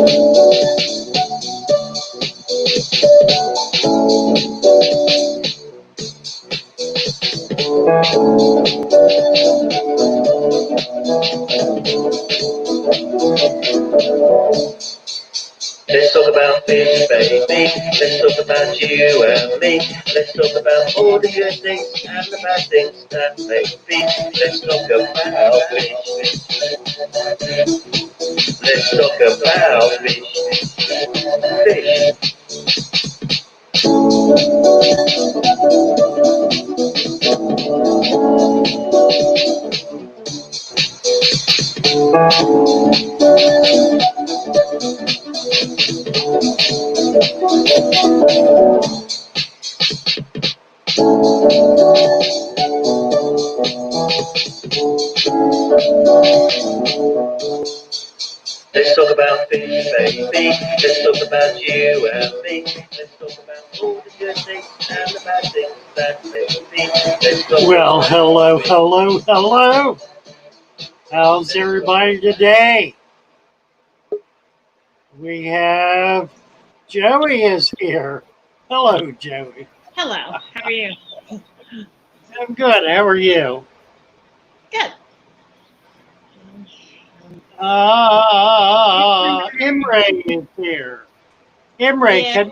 Let's talk about fish, baby. Let's talk about you and me. Let's talk about all the good things and the bad things that make fish. Let's talk about fish. Let's talk about fish. Fish. Let's talk about fish, baby. Let's talk about you and me. Let's talk about all the good things and the bad things that make fish. Let's talk Well, hello. How's everybody today? We have Joey is here. Hello, Joey. Hello. How are you? I'm good. How are you? Good. Imre is here. Imre, Yeah.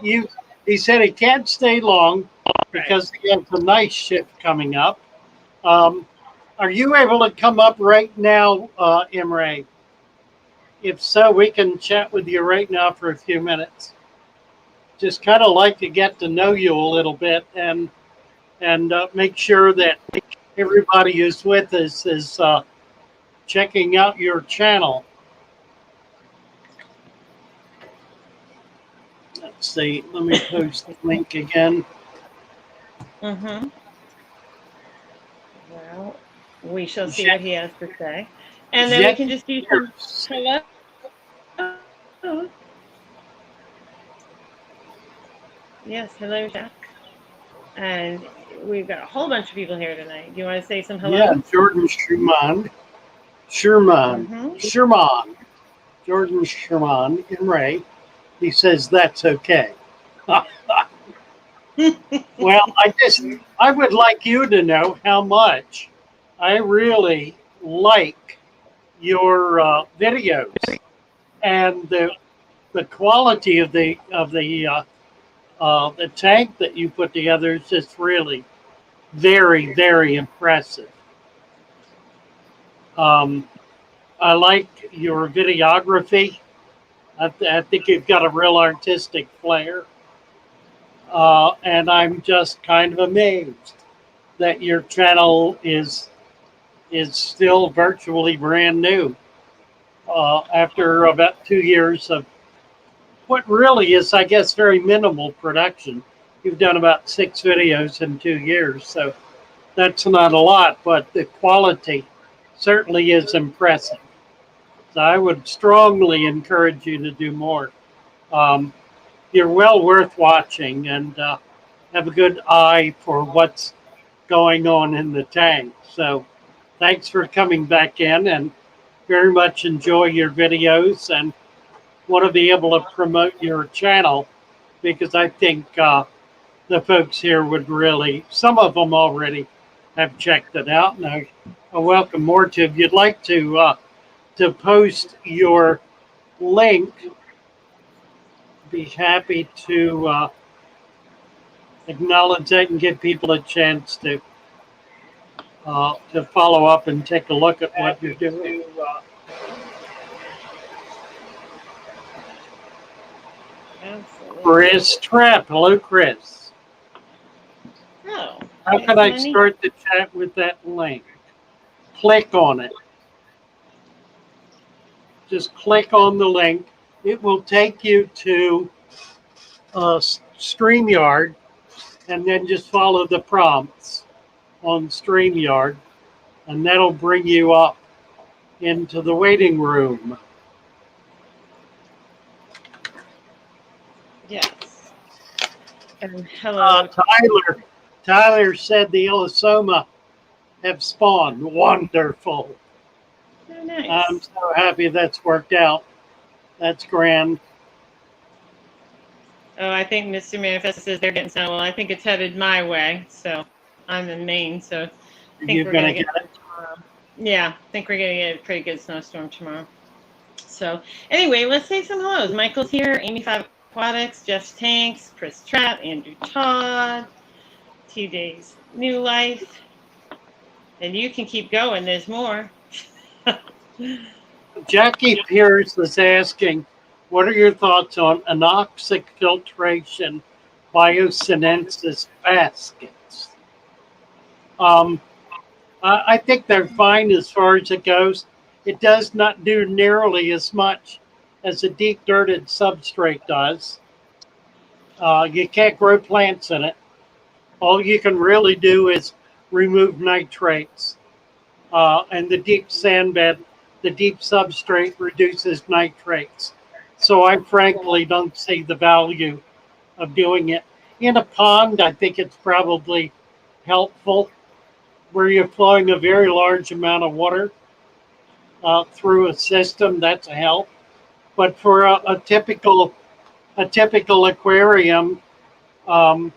he said he can't stay long because he has a night shift coming up. Are you able to come up right now, Imre? If so, we can chat with you right now for a few minutes. Just kind of like to get to know you a little bit and make sure that everybody who's with us is checking out your channel. Let's see. Let me post the link again. Mm-hmm. Well, we shall see what he has to say. And then we can just do some hello. Yes, hello, Jack. And we've got a whole bunch of people here tonight. Do you want to say some hello? Yeah, Jordan Sherman. Mm-hmm. Jordan Sherman in Ray. He says that's okay. Well, I would like you to know how much I really like your videos and the quality of the tank that you put together is just really very, very impressive. I like your videography. I think you've got a real artistic flair. And I'm just kind of amazed that your channel is still virtually brand new after about 2 years of what really is, I guess, very minimal production. You've done about 6 videos in 2 years, so that's not a lot, but the quality certainly is impressive. So I would strongly encourage you to do more. You're well worth watching and have a good eye for what's going on in the tank. So thanks for coming back in and very much enjoy your videos and want to be able to promote your channel because I think the folks here would really, some of them already have checked it out. And I welcome more to. If you'd like to post your link, be happy to acknowledge that and give people a chance to follow up and take a look at what you're doing. Chris Trapp. Hello, Chris. Oh. How can I start the chat with that link? Click on it. Just click on the link. It will take you to StreamYard, and then just follow the prompts on StreamYard, and that'll bring you up into the waiting room. Yes. And hello. Tyler said the Illisoma have spawned. Wonderful. Oh, nice. I'm so happy that's worked out. That's grand. Oh, I think Mr. Manifest says they're getting snow. Well, I think it's headed my way. So I'm in Maine, so I think You're we're going gonna to get get it? tomorrow. Yeah, I think we're gonna get a pretty good snowstorm tomorrow. So anyway, let's say some hellos. Michael's here, Amy Five Aquatics, Jeff's Tanks, Chris Trapp, Andrew Todd, TJ's New Life. And you can keep going. There's more. Jackie Pierce is asking, what are your thoughts on anoxic filtration biosinensis baskets? Um, I think they're fine as far as it goes. It does not do nearly as much as a deep dirted substrate does. You can't grow plants in it. All you can really do is remove nitrates. And the deep sand bed, the deep substrate reduces nitrates. So I frankly don't see the value of doing it. In a pond, I think it's probably helpful where you're flowing a very large amount of water through a system. That's a help. But for a typical aquarium, um,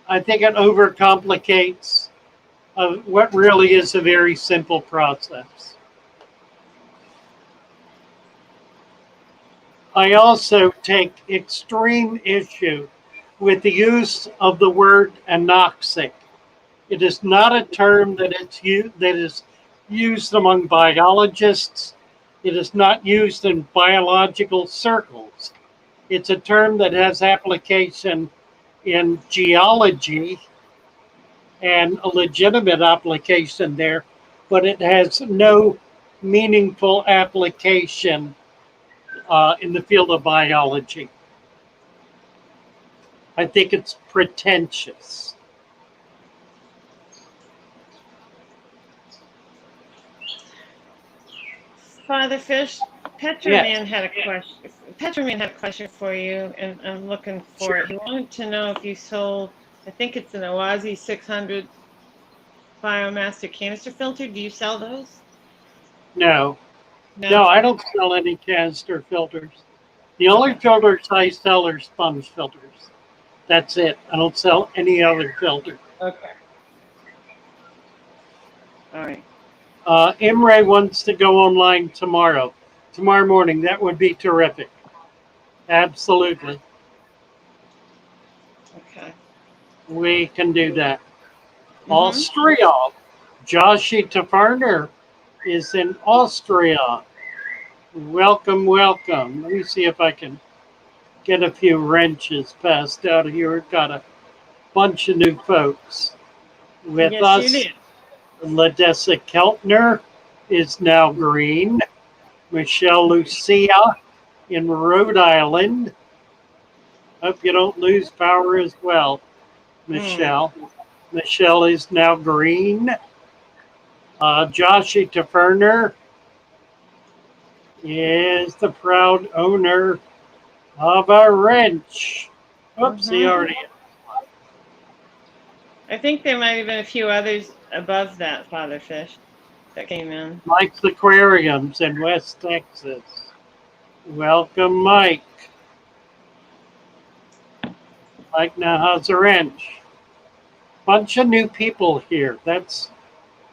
I think it overcomplicates what really is a very simple process. I also take extreme issue with the use of the word anoxic. It is not a term that is used among biologists. It is not used in biological circles. It's a term that has application in geology and a legitimate application there, but it has no meaningful application in the field of biology. I think it's pretentious. Father Fish, Yes, Petroman had a question. Petroman had a question for you, and I'm looking for sure. it. He wanted to know if you sold. I think it's an Oazi 600 Biomaster canister filter. Do you sell those? No, No. no, I Okay. don't sell any canister filters. The only Okay. filters I sell are sponge filters. That's it. I don't sell any other filter. Okay. All right. Imre wants to go online tomorrow morning. That would be terrific. Absolutely. Okay. We can do that. Mm-hmm. Austria. Joshi Tafarner is in Austria. Welcome, welcome. Let me see if I can get a few wrenches passed out here. We've got a bunch of new folks with Yes, you did. us. Ladessa Keltner is now green. Michelle Lucia in Rhode Island. Hope you don't lose power as well, Mm. Michelle. Michelle is now green. Joshi Taferner is the proud owner of a wrench. Oops, he Mm-hmm. already. I think there might have been a few others above that, Father Fish, that came in. Mike's Aquariums in West Texas. Welcome, Mike. Mike now has a wrench. Bunch of new people here. That's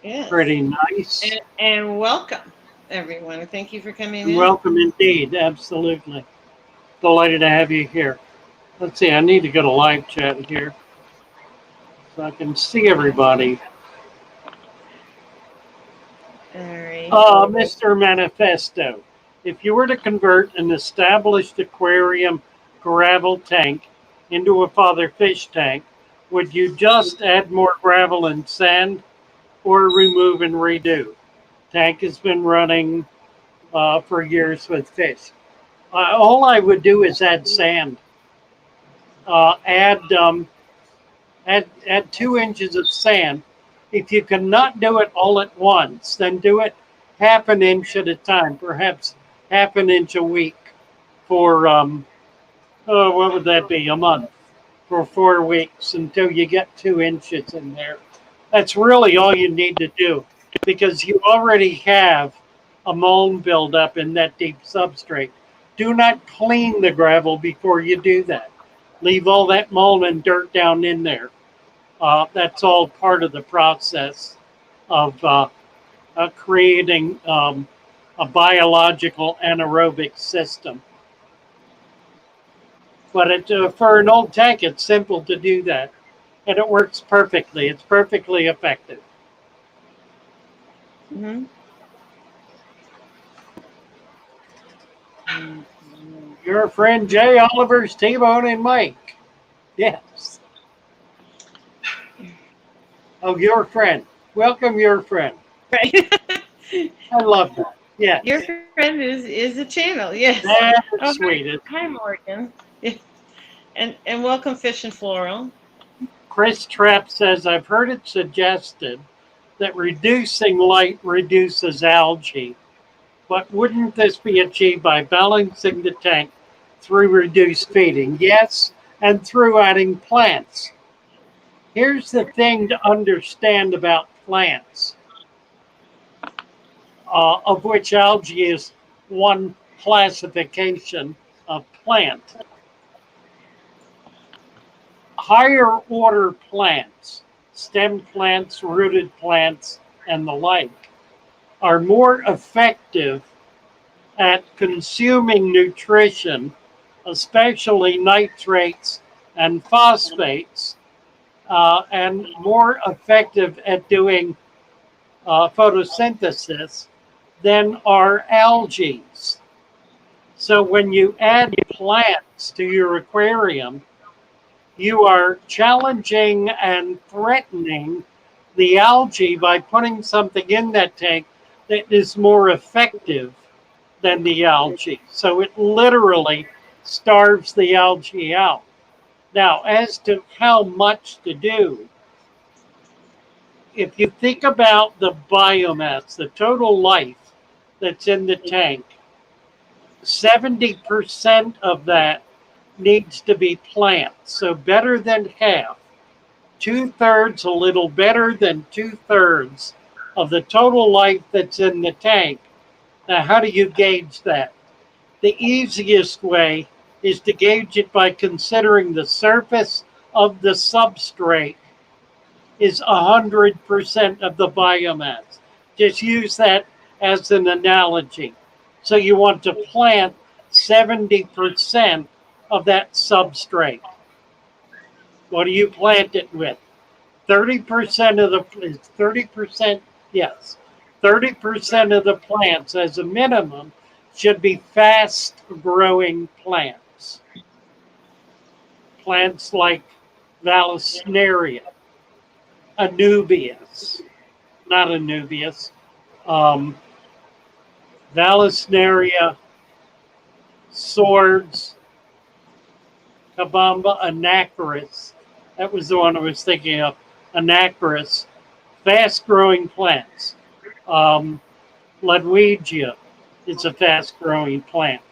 Yes. pretty nice. And welcome, everyone. Thank you for coming in. Welcome indeed. Absolutely. Delighted to have you here. Let's see, I need to go to live chat here so I can see everybody. All right. Mr. Manifesto, if you were to convert an established aquarium gravel tank into a father fish tank, would you just add more gravel and sand or remove and redo? Tank has been running for years with fish. All I would do is add sand. Uh, add, um, add 2 inches of sand. If you cannot do it all at once, then do it half an inch at a time, perhaps half an inch a week for, oh, what would that be? A month for 4 weeks until you get 2 inches in there. That's really all you need to do because you already have a mold buildup in that deep substrate. Do not clean the gravel before you do that. Leave all that mold and dirt down in there. That's all part of the process of creating a biological anaerobic system. But for an old tank, it's simple to do that. And it works perfectly. It's perfectly effective. Mm-hmm. Your friend Jay Oliver's T-Bone and Mike. Yes. Oh, your friend. Welcome, your friend. Right. I love that. Yes. Your friend is a channel. Yes. That's sweet. Hi, Morgan. And welcome, Fish and Floral. Chris Trapp says, I've heard it suggested that reducing light reduces algae. But wouldn't this be achieved by balancing the tank through reduced feeding? Yes, and through adding plants. Here's the thing to understand about plants, of which algae is one classification of plant. Higher order plants, stem plants, rooted plants, and the like, are more effective at consuming nutrition, especially nitrates and phosphates, and more effective at doing photosynthesis than are algae. So when you add plants to your aquarium, you are challenging and threatening the algae by putting something in that tank that is more effective than the algae. So it literally starves the algae out. Now, as to how much to do, if you think about the biomass, the total life that's in the tank, 70% of that needs to be plants. So better than half. 2/3, a little better than 2/3 of the total life that's in the tank. Now, how do you gauge that? The easiest way is to gauge it by considering the surface of the substrate is 100% of the biomass. Just use that as an analogy. So you want to plant 70% of that substrate. What do you plant it with? 30% of the 30%, yes. 30% of the plants as a minimum should be fast growing plants. Plants like Vallisneria, Anubias, not Anubias, Vallisneria, Swords, Kabamba, Anacharis. That was the one I was thinking of. Anacharis, fast-growing plants. Ludwigia is a fast-growing plant.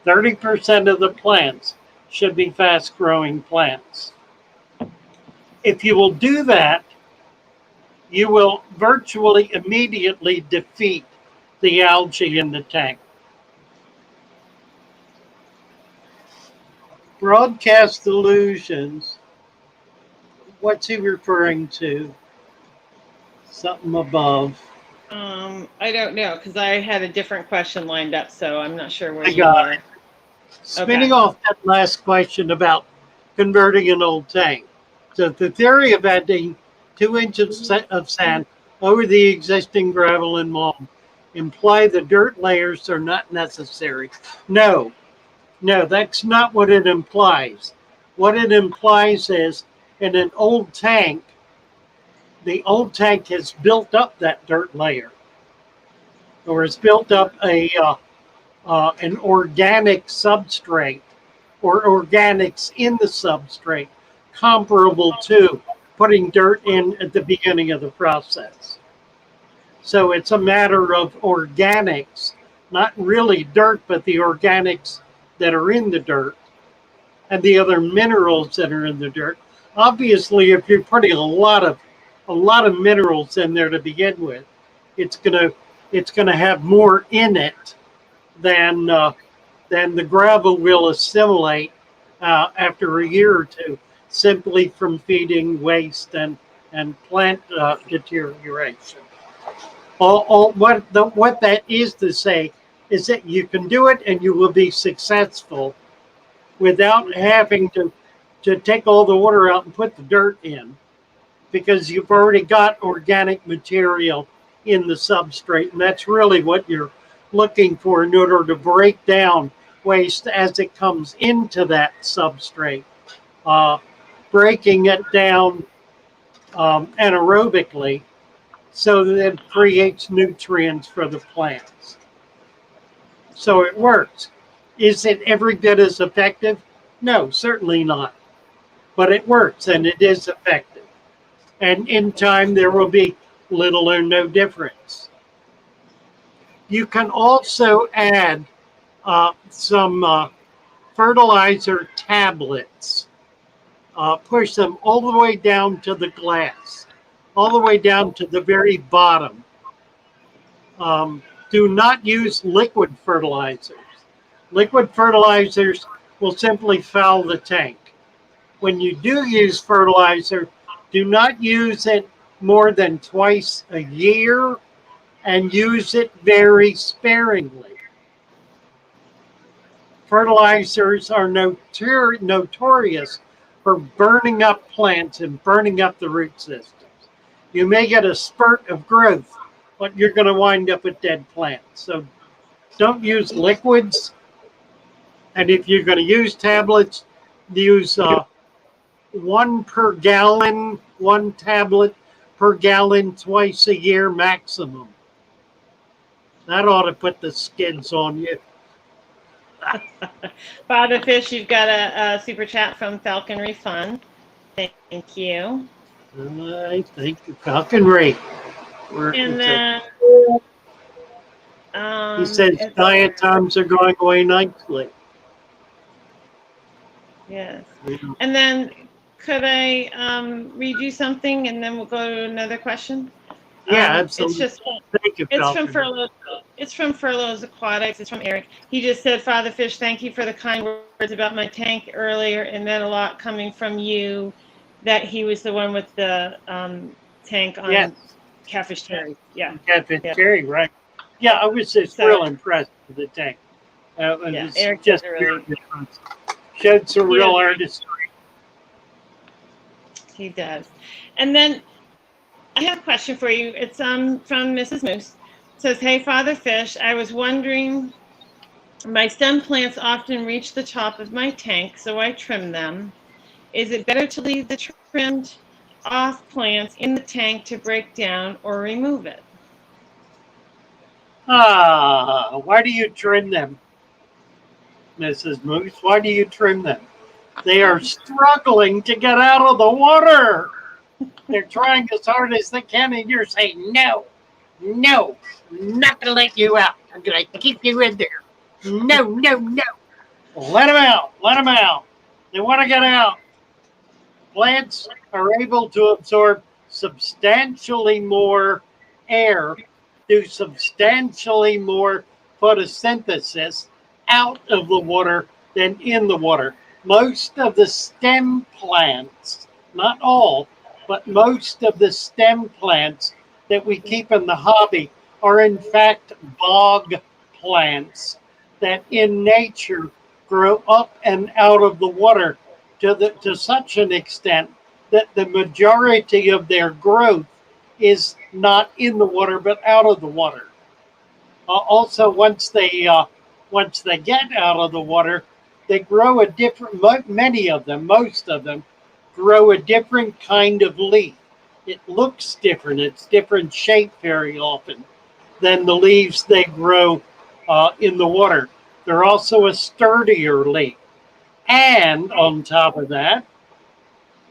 30% of the plants should be fast-growing plants. If you will do that, you will virtually immediately defeat the algae in the tank. Broadcast illusions. What's he referring to? Something above. I don't know, because I had a different question lined up, so I'm not sure where I you got are. it. Spinning off that last question about converting an old tank. So the theory of adding 2 inches of sand over the existing gravel and mold imply the dirt layers are not necessary. No, that's not what it implies. What it implies is in an old tank, the old tank has built up that dirt layer, or has built up an organic substrate, or organics in the substrate, comparable to putting dirt in at the beginning of the process. So it's a matter of organics, not really dirt, but the organics that are in the dirt and the other minerals that are in the dirt. Obviously, if you're putting a lot of minerals in there to begin with, it's going to it's going to have more in it than the gravel will assimilate after a year or two, simply from feeding waste and plant deterioration. What that is to say is that you can do it and you will be successful without having to take all the water out and put the dirt in, because you've already got organic material in the substrate. And that's really what you're looking for in order to break down waste as it comes into that substrate. Breaking it down anaerobically so that it creates nutrients for the plants. So it works. Is it every bit as effective? No, certainly not. But it works and it is effective. And in time, there will be little or no difference. You can also add some fertilizer tablets. Push them all the way down to the glass, all the way down to the very bottom. Do not use liquid fertilizers. Liquid fertilizers will simply foul the tank. When you do use fertilizer, do not use it more than twice a year, and use it very sparingly. Fertilizers are notorious for burning up plants and burning up the root systems. You may get a spurt of growth, but you're going to wind up with dead plants. So don't use liquids. And if you're going to use tablets, use 1 per gallon, 1 tablet per gallon twice a year maximum. That ought to put the skids on you. Father Fish, you've got a super chat from Falconry Fun. Thank you. I think Falconry. And then he says diet times are going away nicely. Yes. And then could I read you something and then we'll go to another question? Yeah, absolutely. It's just Thank you, it's from Furloughs Aquatics. It's from Eric. He just said, Father Fish, thank you for the kind words about my tank earlier, and then a lot coming from you that he was the one with the tank on Catfish Cherry. Yeah. Catfish Cherry, right. Yeah, I was just real impressed with the tank. Eric just really showed some real artistry. He does. And then I have a question for you. It's from Mrs. Moose. It says, hey, Father Fish, I was wondering, my stem plants often reach the top of my tank, so I trim them. Is it better to leave the trimmed off plants in the tank to break down or remove it? Why do you trim them, Mrs. Moose? Why do you trim them? They are struggling to get out of the water. They're trying as hard as they can, and you're saying, no, I'm not going to let you out. I'm going to keep you in there. No. Let them out. They want to get out. Plants are able to absorb substantially more air, do substantially more photosynthesis out of the water than in the water. Most of the stem plants, not all, but most of the stem plants that we keep in the hobby are in fact bog plants that in nature grow up and out of the water to such an extent that the majority of their growth is not in the water but out of the water. Also, once they get out of the water, they grow a different, most of them grow a different kind of leaf. It looks different. It's different shape very often than the leaves they grow in the water. They're also a sturdier leaf. And on top of that,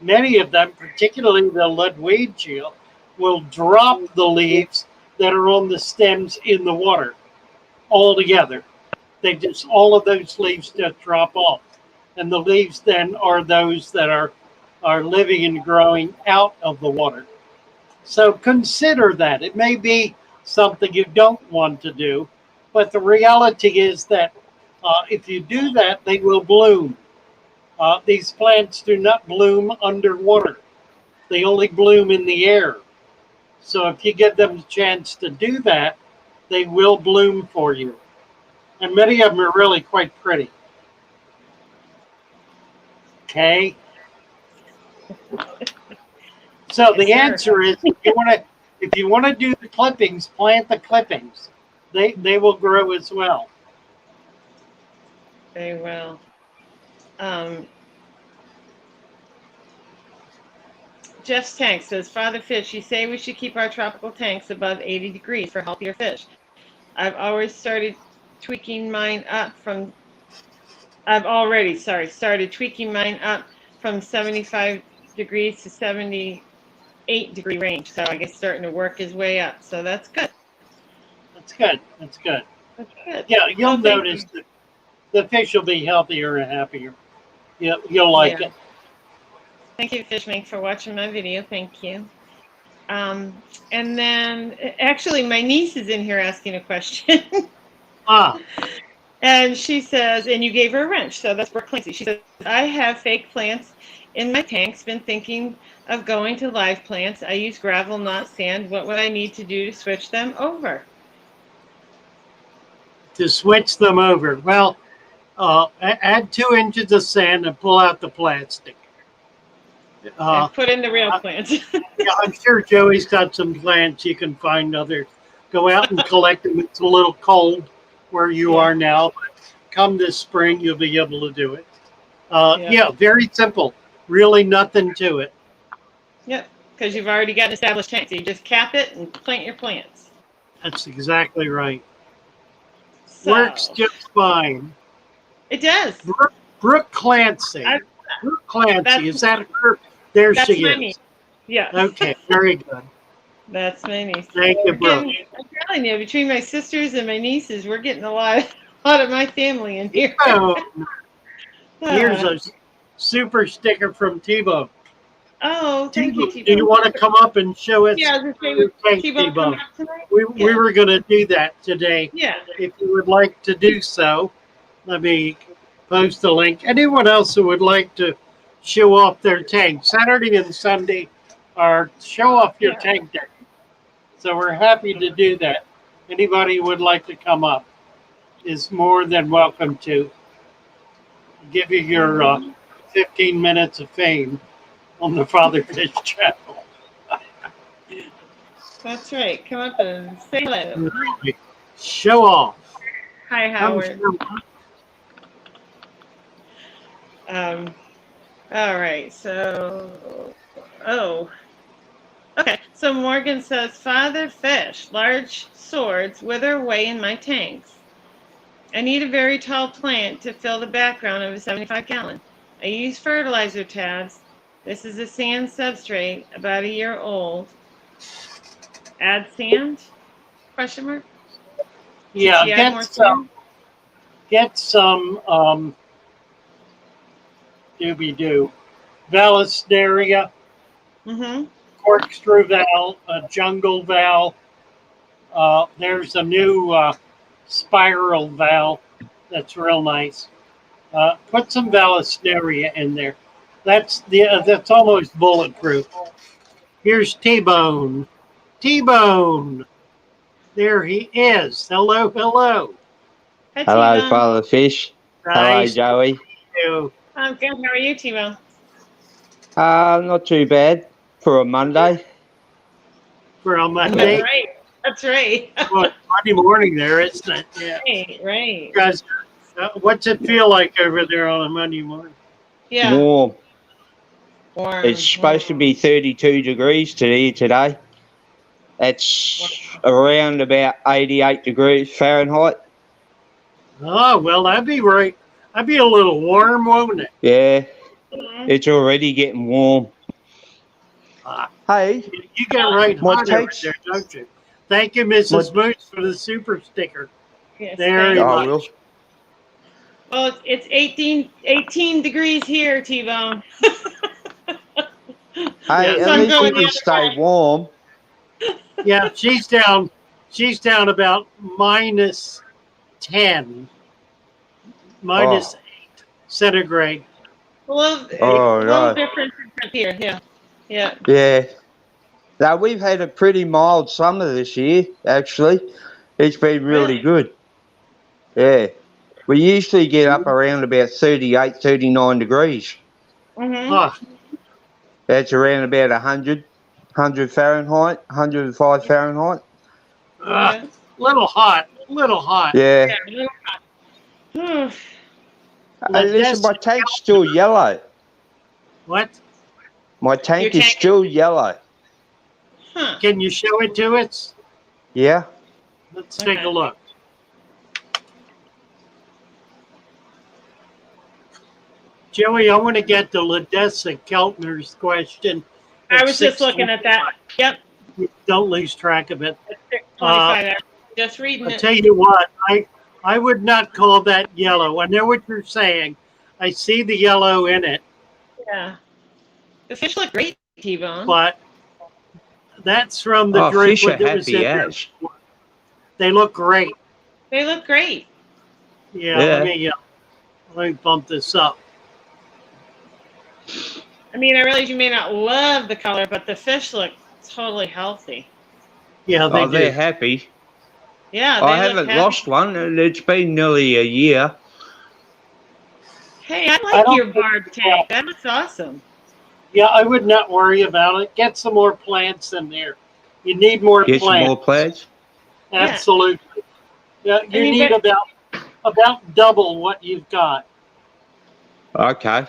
many of them, particularly the Ludwigia, will drop the leaves that are on the stems in the water altogether. All of those leaves just drop off. And the leaves then are those that are living and growing out of the water. So consider that. It may be something you don't want to do. But the reality is that if you do that, they will bloom. These plants do not bloom underwater. They only bloom in the air. So if you give them a chance to do that, they will bloom for you. And many of them are really quite pretty. Okay. So the answer is if you want to do the clippings, plant the clippings. They will grow as well. Very well. Jeff's tank says, Father Fish, you say we should keep our tropical tanks above 80 degrees for healthier fish. I've already started tweaking mine up from 75 degrees to 78-degree range. So I guess starting to work his way up. So that's good. That's good. That's good. That's good. Yeah, you'll notice that the fish will be healthier and happier. You'll like it. Thank you, Fishmink, for watching my video. Thank you. And then, actually, my niece is in here asking a question. And she says, and you gave her a wrench, so that's Brooke Clancy. She says, I have fake plants in my tanks, been thinking of going to live plants. I use gravel, not sand. What would I need to do to switch them over? To switch them over, well, add 2 inches of sand and pull out the plastic. And put in the real plants. Yeah, I'm sure Joey's got some plants you can find others. Go out and collect them. It's a little cold where you are now, but come this spring, you'll be able to do it. Yeah, very simple. Really nothing to it. Yep, because you've already got an established tank. So you just cap it and plant your plants. That's exactly right. So, works just fine. It does. Brooke Clancy. Brooke Clancy, is that her? There she is. Niece. Yeah. Okay, very good. That's my niece. Thank you, Brooke. I'm telling you, between my sisters and my nieces, we're getting a lot of my family in here. Here's a super sticker from T-Bone. Oh, thank you, T-Bone. Do you want to come up and show us? Yeah, I was going to say, T-Bone. We were going to do that today. Yeah. If you would like to do so, let me post a link. Anyone else who would like to show off their tank, Saturday and Sunday are show off your tank deck. So we're happy to do that. Anybody who would like to come up is more than welcome to. Give you your 15 minutes of fame on the Father Fish channel. That's right. Come up and say hello. Show off. Hi, Howard. All right. So, okay. So Morgan says, Father Fish, large swords wither away in my tanks. I need a very tall plant to fill the background of a 75-gallon. I use fertilizer tabs. This is a sand substrate, about a year old. Add sand? Question mark? Yeah, get some doobie-doo. Vallisneria, corkscrew valve, a jungle valve. There's a new spiral valve that's real nice. Put some Vallisneria in there. That's almost bulletproof. Here's T-Bone. T-Bone. There he is. Hello, hello. Hi, hello, T-Bone. Father Fish. Nice. Hello, Joey. I'm good. How are you, T-Bone? Not too bad for a Monday. For a Monday. That's right. That's right. Well, Monday morning there, isn't it? Yeah. Right. Guys, what's it feel like over there on a Monday morning? Yeah. Warm. It's supposed to be 32 degrees today. It's around about 88 degrees Fahrenheit. Oh, well, that'd be right. That'd be a little warm, won't it? Yeah. It's already getting warm. Hey. You get right hot over there, don't you? Thank you, Mrs. Moose, for the super sticker. Yes, very much. Well, it's 18 degrees here, T-Bone. Hey, at least you can stay warm. Yeah, she's down She's down about -10, -8 centigrade. A little, Oh, a little right. different here. Yeah. Yeah. Yeah. Now, we've had a pretty mild summer this year, actually. It's been really good. Yeah. We usually get up around about 38, 39 degrees. Mm-hmm. Huh. That's around about 100 Fahrenheit, 105 Fahrenheit. Yeah. Little hot, little hot. Yeah. Hmm. Listen, my Ladessa, tank's still yellow. what? My Your tank is tank- still yellow. Huh. Can you show it to us? Yeah. Let's take Okay. a look. Joey, I want to get to Ladessa Keltner's question. I was just looking at that. Yep. Don't lose track of it. At 6:25. Just reading I'll it. tell you what, I would not call that yellow. I know what you're saying. I see the yellow in it, Yeah. The fish look great, T-Bone. but that's from the Oh, fish are driftwood that was happy in there. as. They look great. They look great. Yeah, Yeah. let me bump this up. I mean, I realize you may not love the color, but the fish look totally healthy. Yeah, they Oh, they're do. happy. Yeah, they I look haven't happy. lost one, and it's been nearly a year. Hey, I I like don't your think- barb tank. That looks awesome. Yeah, I would not worry about it. Get some more plants in there. You need more Get some plants. more plants. Yeah. Absolutely. Yeah, you you need bet- about double what you've got. Okay.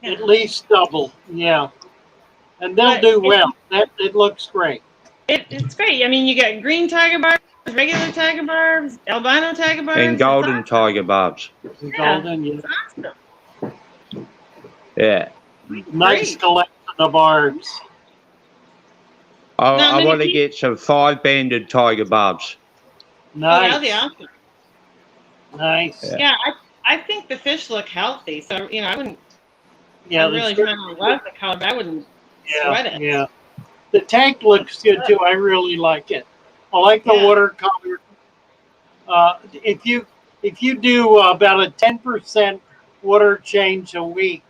Yeah. At least double. Yeah. And they'll But do well. It looks great. It's great. I mean, you got green tiger barbs, regular tiger barbs, albino tiger barbs. And It's golden awesome. tiger barbs. The golden, yeah. It's awesome. Yeah. Nice Great. collection of barbs. Not I many want to people- get some 5-banded tiger barbs. Oh, that'll be Nice. awesome. Nice. Yeah. Yeah, I think the fish look healthy. So, I wouldn't. Yeah, I really the- kind of love the color, but I wouldn't sweat it. Yeah. The tank looks good too. I really like it. I like the Yeah. watercolor. If you do about a 10% water change a week,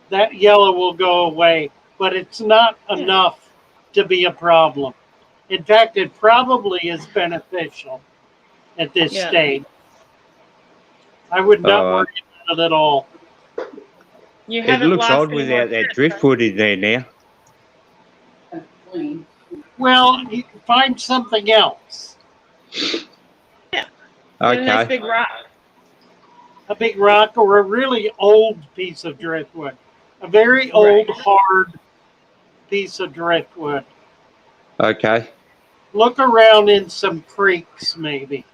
that yellow will go away. But it's not enough to be a problem. In fact, it probably is beneficial at this Yeah. stage. I would not Uh, worry about it at all. You It haven't looks lost odd any more without that fish, driftwood in there now. Well, you can find something else. Get a nice Okay. big rock. A big rock or a really old piece of driftwood. A very old, hard piece of driftwood. Okay. Look around in some creeks, maybe.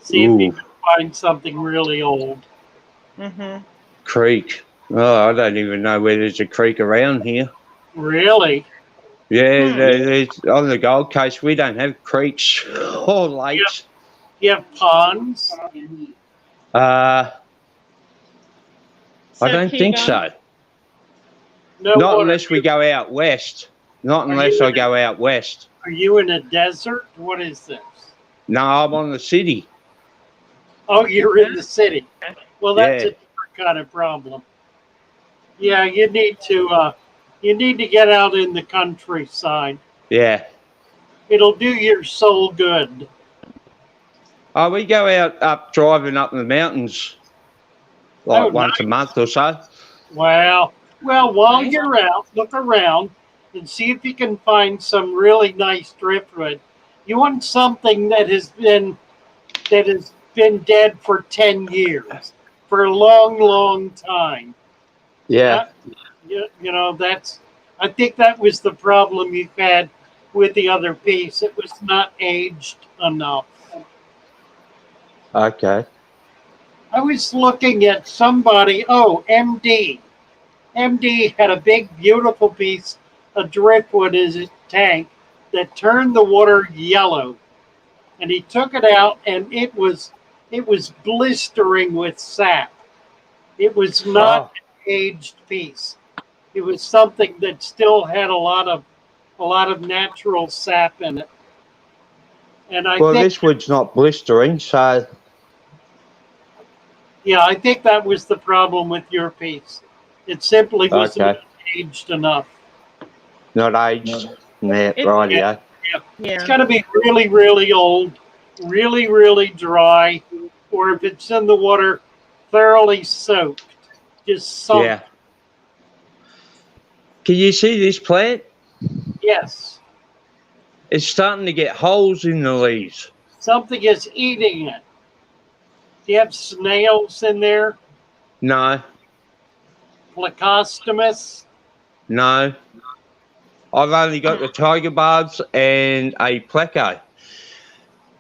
See if you Ooh. can find something really old. Mm-hmm. Creek. Oh, I don't even know where there's a creek around here. Really? Yeah, Hmm. there's, on the Gold Coast, we don't have creeks or lakes. You have ponds? I don't think T-Bone, so. No Not water. unless we go out west. Not Are unless you I in go out west. Are you in a desert? What is this? No, I'm on the city. Oh, you're in the city. Well, that's Yeah. a different kind of problem. Yeah, you need to get out in the countryside. Yeah. It'll do your soul good. Oh, we go out up driving up the mountains like Oh, once a month or so. Wow. Well, while Nice. you're out, look around and see if you can find some really nice driftwood. You want something that has been dead for 10 years, for a long, long time. Yeah. I think that was the problem you had with the other piece. It was not aged enough. Okay. I was looking at somebody, MD. MD had a big, beautiful piece of driftwood in his tank that turned the water yellow. And he took it out and it was blistering with sap. It was not an aged piece. It was something that still had a lot of natural sap in it. And I Well, think, this wood's not blistering, so yeah, I think that was the problem with your piece. It simply wasn't okay. aged enough. Not aged. Nah, It, rightio. Yeah. It's yeah. got to be really, really old, really, really dry, or if it's in the water, thoroughly soaked, just sunk. Yeah. Can you see this plant? Yes, It's starting to get holes in the leaves. something is eating it. Do you have snails in there? No, Plecostomus? no. I've only got the tiger barbs and a pleco.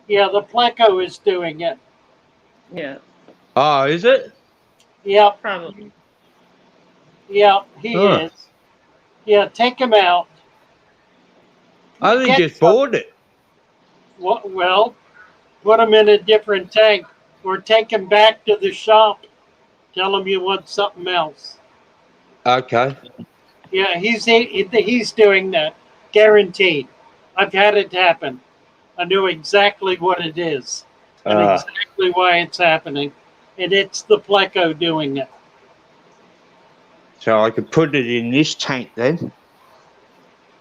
Yeah, the pleco is doing it. Yeah. Oh, is it? Yep, Probably. yep, he Huh. is. Yeah, take him out. I only Get just some. bought it. Well, put him in a different tank, or take him back to the shop. Tell him you want something else. Okay. Yeah, he's doing that, guaranteed. I've had it happen. I know exactly what it is and Uh, exactly why it's happening, and it's the pleco doing it. so I could put it in this tank then.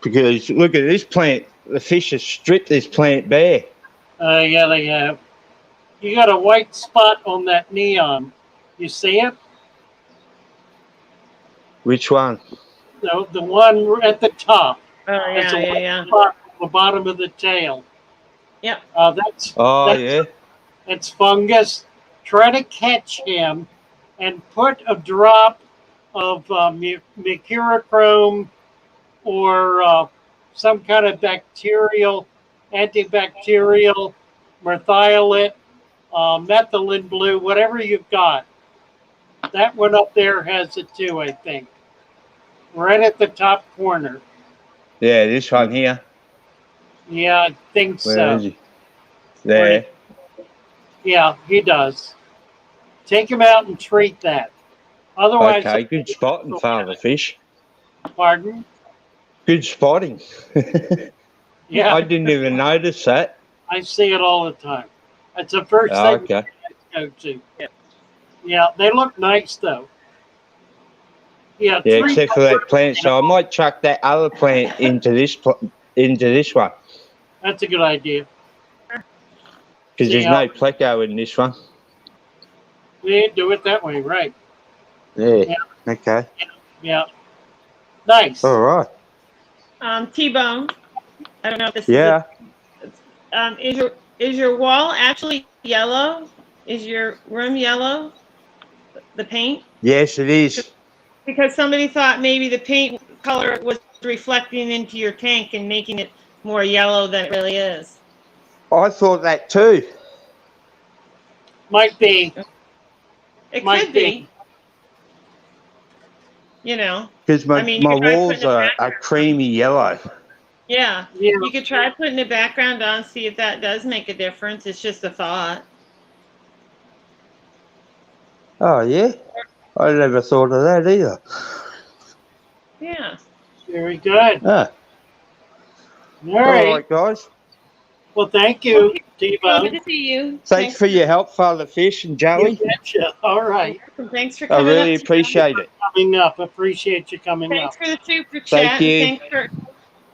Because look at this plant. The fish have stripped this plant bare. Yeah, they have. You got a white spot on that neon. You see it? Which one? The one at the top. Oh It's yeah, a yeah, white yeah. spot on the bottom of the tail. Yep. That's Oh, that's yeah. it's fungus. Try to catch him and put a drop of mercurochrome or some kind of antibacterial, merthiolate, methylene blue, whatever you've got. That one up there has it too, I think. Right at the top corner. Yeah, this one here. Yeah, I think Where is so. he? There. Yeah, he does. Take him out and treat that. Otherwise, Okay, good spotting, Father Fish. pardon? Good spotting. Yeah, I didn't even notice that. I see it all the time. It's the first Oh, thing okay. I go to. Yeah, they look nice though. Yeah, Yeah, treat except for that plant. So I might chuck that other plant into this one That's a good idea. because See there's how no pleco in this one. we do it that way, right? Yeah. Yeah. Okay. Yeah, nice. All right. T-Bone. I don't know if this Yeah. is your wall actually yellow? Is your room yellow? The paint? Yes, it is. Because somebody thought maybe the paint color was reflecting into your tank and making it more yellow than it really is. I thought that too. Might be. It Might could be. You know. Because my, I mean, my you could try walls putting a are background creamy yellow. Yeah. Yeah. You could try putting a background on, see if that does make a difference. It's just a thought. Oh, yeah? I never thought of that either. Yeah. Very good. Ah. All All right. right, guys. Well, thank you, Okay. T-Bone. Good to see you. Thanks for your help, Father Fish and You Joey. betcha. All right. Thanks for I coming really up. appreciate it. Coming up. Appreciate you coming Thanks up. for the super Thank chat. you. And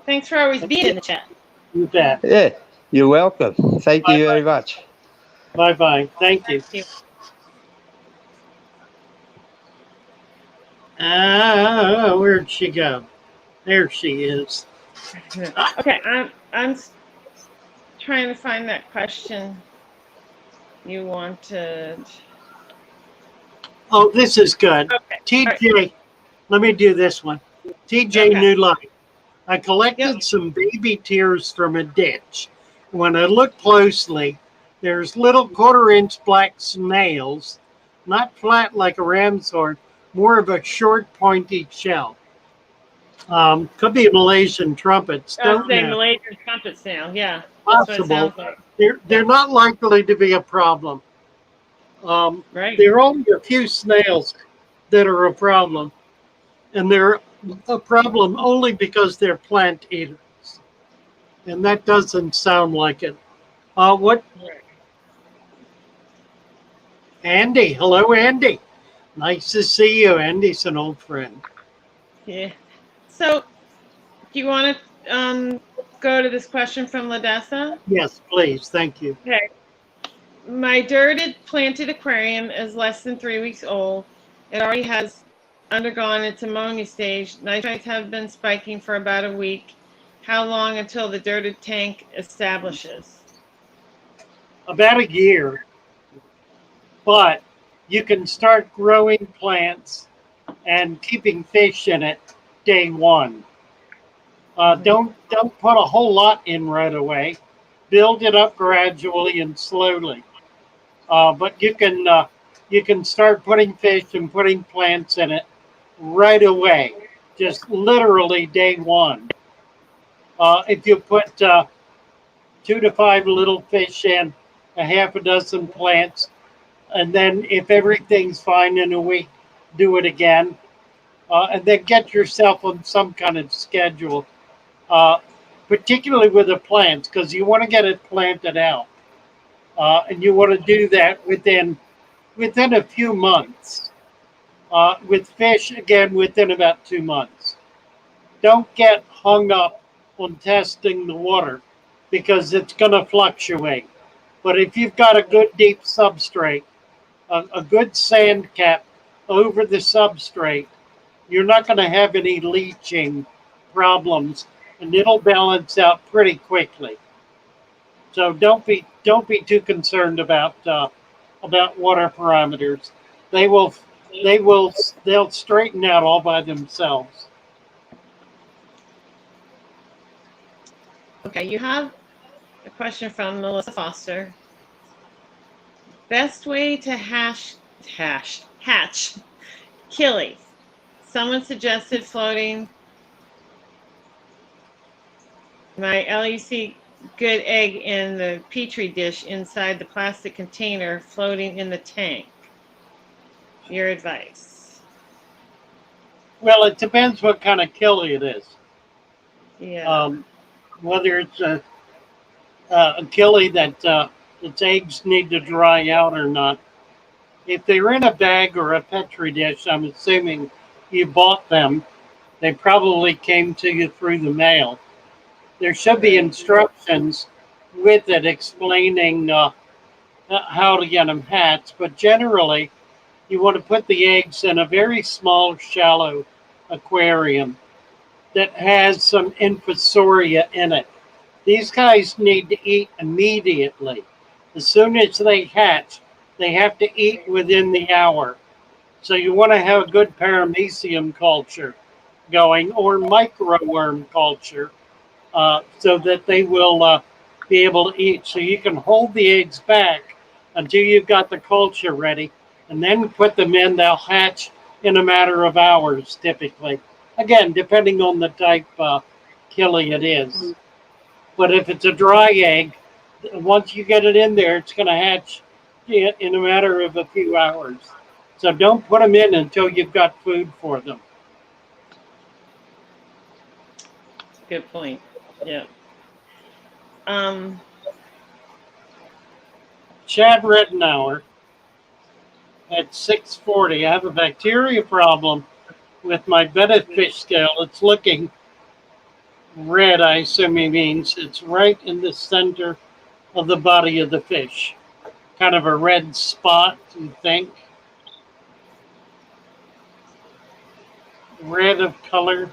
thanks for always being in the chat. You bet. Yeah, you're welcome. Thank you very much. Bye-bye. Thank you. Thank you. Where'd she go? There she is. Okay, I'm trying to find that question you wanted. Oh, this is good. Okay. TJ, let me do this one. TJ Okay. New Life. I collected some baby tears from a ditch. When I look closely, there's little 1/4-inch black snails, not flat like a ram's horn, more of a short, pointy shell. Could be Malaysian trumpets. I was Don't saying know. Malaysian trumpet snail. Yeah, that's what it Possible. sounds like. They're not likely to be a problem. Right. There are only a few snails that are a problem, and they're a problem only because they're plant eaters, and that doesn't sound like it. What, Andy? Hello, Andy. Nice to see you. Andy's an old friend. Yeah. So, do you want to go to this question from Ladessa? Yes, please. Thank you. Okay. My dirted planted aquarium is less than 3 weeks old. It already has undergone its ammonia stage. Nitrites have been spiking for about a week. How long until the dirted tank establishes? About a year, but you can start growing plants and keeping fish in it day one. Don't put a whole lot in right away. Build it up gradually and slowly. But you can start putting fish and putting plants in it right away, just literally day one. If you put 2 to 5 little fish in, a half a dozen plants, and then if everything's fine in a week, do it again, and then get yourself on some kind of schedule, uh, particularly with the plants, because you want to get it planted out, and you want to do that within a few months. With fish, again, within about 2 months. Don't get hung up on testing the water because it's going to fluctuate. But if you've got a good deep substrate, a good sand cap over the substrate, you're not going to have any leaching problems, and it'll balance out pretty quickly. So don't be too concerned about water parameters. They will they'll straighten out all by themselves. Okay, you have a question from Melissa Foster. Best way to hatch killies. Someone suggested floating my LEC good egg in the petri dish inside the plastic container floating in the tank. Your advice? Well, it depends what kind of killie it is. Yeah. Whether it's a killie that its eggs need to dry out or not. If they're in a bag or a petri dish, I'm assuming you bought them. They probably came to you through the mail. There should be instructions with it explaining how to get them hatched, but generally, you want to put the eggs in a very small, shallow aquarium that has some infusoria in it. These guys need to eat immediately. As soon as they hatch, they have to eat within the hour. So you want to have a good paramecium culture going or microworm culture so that they will be able to eat. So you can hold the eggs back until you've got the culture ready and then put them in. They'll hatch in a matter of hours typically. Again, depending on the type killie it is. But if it's a dry egg, once you get it in there, it's going to hatch in a matter of a few hours. So don't put them in until you've got food for them. Good point. Yeah. Chad Rittenauer at 640. I have a bacteria problem with my bedded fish scale. It's looking red, I assume he means. It's right in the center of the body of the fish. Kind of a red spot, you think? Red of color.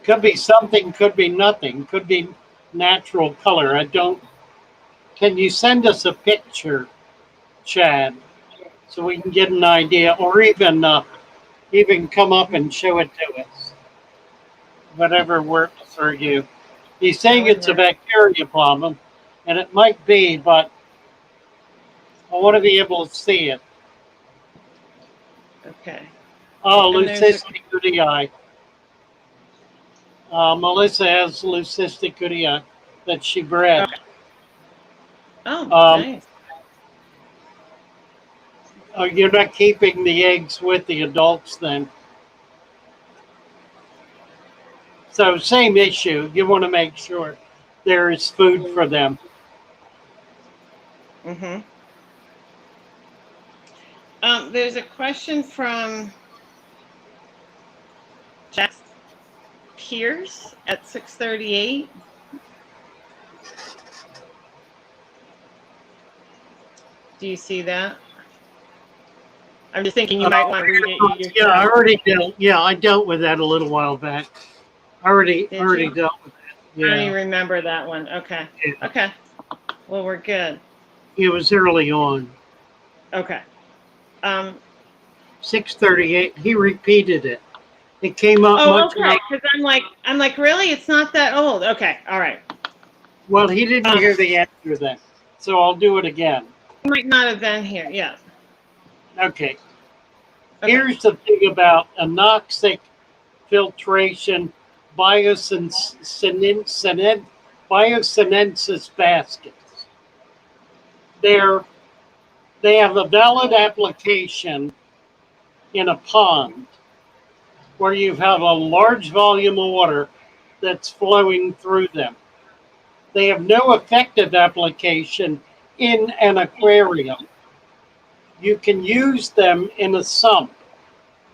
Could be something, could be nothing. Could be natural color. I don't. Can you send us a picture, Chad, so we can get an idea, or even come up and show it to us? Whatever works for you. He's saying it's a bacteria problem, and it might be, but I want to be able to see it. Okay. Oh, leucistic eye. Melissa has leucistic eye that she bred. Okay. Oh, nice. Oh, you're not keeping the eggs with the adults then. So same issue. You want to make sure there is food for them. Mm-hmm. There's a question from Jack Pierce at 638. Do you see that? I'm just thinking you might want to read it. Yeah, I already dealt. Yeah, I dealt with that a little while back. Already you? dealt with that. I don't even Yeah, remember that one. Okay. yeah. Okay. Well, we're good. It was early on. Okay. 638. He repeated it. It came up Oh, much okay. later. Because I'm like, really? It's not that old. Okay. All right. Well, he didn't hear the answer then, so I'll do it again. You might not have been here. Yeah. Okay. Okay. Here's the thing about anoxic filtration biosinensis baskets. They have a valid application in a pond where you have a large volume of water that's flowing through them. They have no effective application in an aquarium. You can use them in a sump.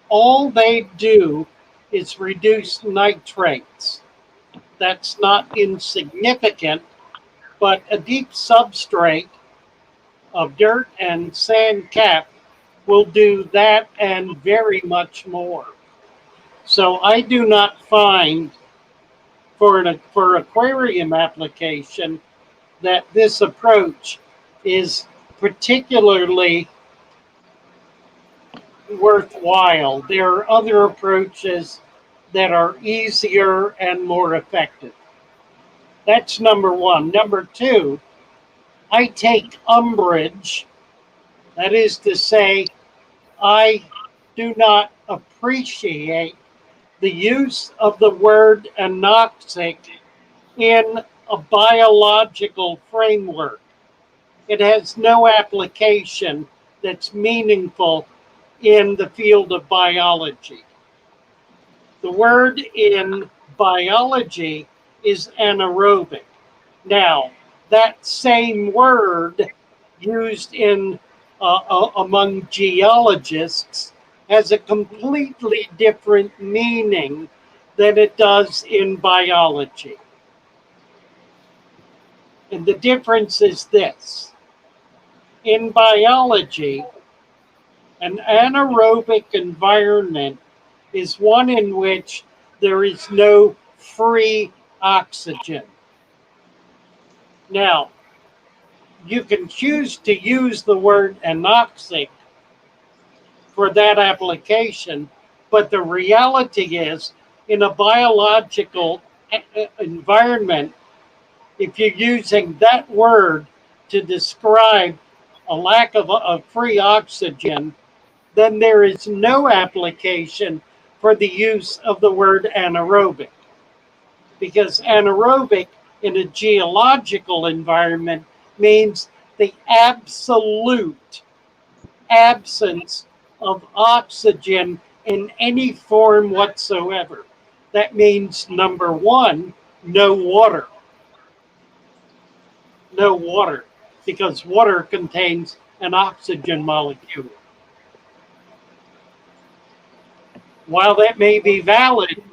All they do is reduce nitrates. That's not insignificant, but a deep substrate of dirt and sand cap will do that and very much more. So I do not find for aquarium application that this approach is particularly worthwhile. There are other approaches that are easier and more effective. That's number one. Number two, I take umbrage. That is to say, I do not appreciate the use of the word anoxic in a biological framework. It has no application that's meaningful in the field of biology. The word in biology is anaerobic. Now, that same word used in among geologists has a completely different meaning than it does in biology. And the difference is this. In biology, an anaerobic environment is one in which there is no free oxygen. Now, you can choose to use the word anoxic for that application, but the reality is, in a biological environment, if you're using that word to describe a lack of free oxygen, then there is no application for the use of the word anaerobic. Because anaerobic in a geological environment means the absolute absence of oxygen in any form whatsoever. That means, number one, no water. No water, because water contains an oxygen molecule. While that may be valid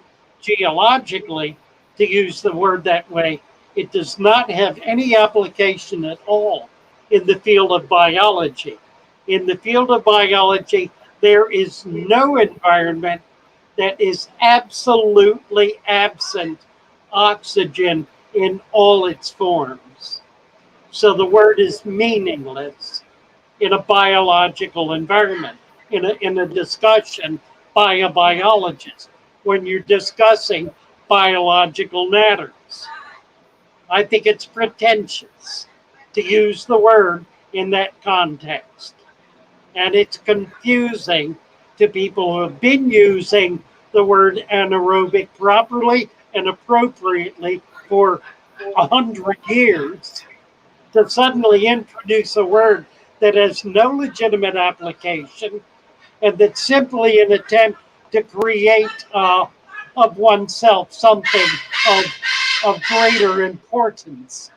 geologically to use the word that way, it does not have any application at all in the field of biology. In the field of biology, there is no environment that is absolutely absent oxygen in all its forms. So the word is meaningless in a biological environment, in a discussion by a biologist when you're discussing biological matters. I think it's pretentious to use the word in that context. And it's confusing to people who have been using the word anaerobic properly and appropriately for 100 years to suddenly introduce a word that has no legitimate application and that's simply an attempt to create of oneself something of of greater importance.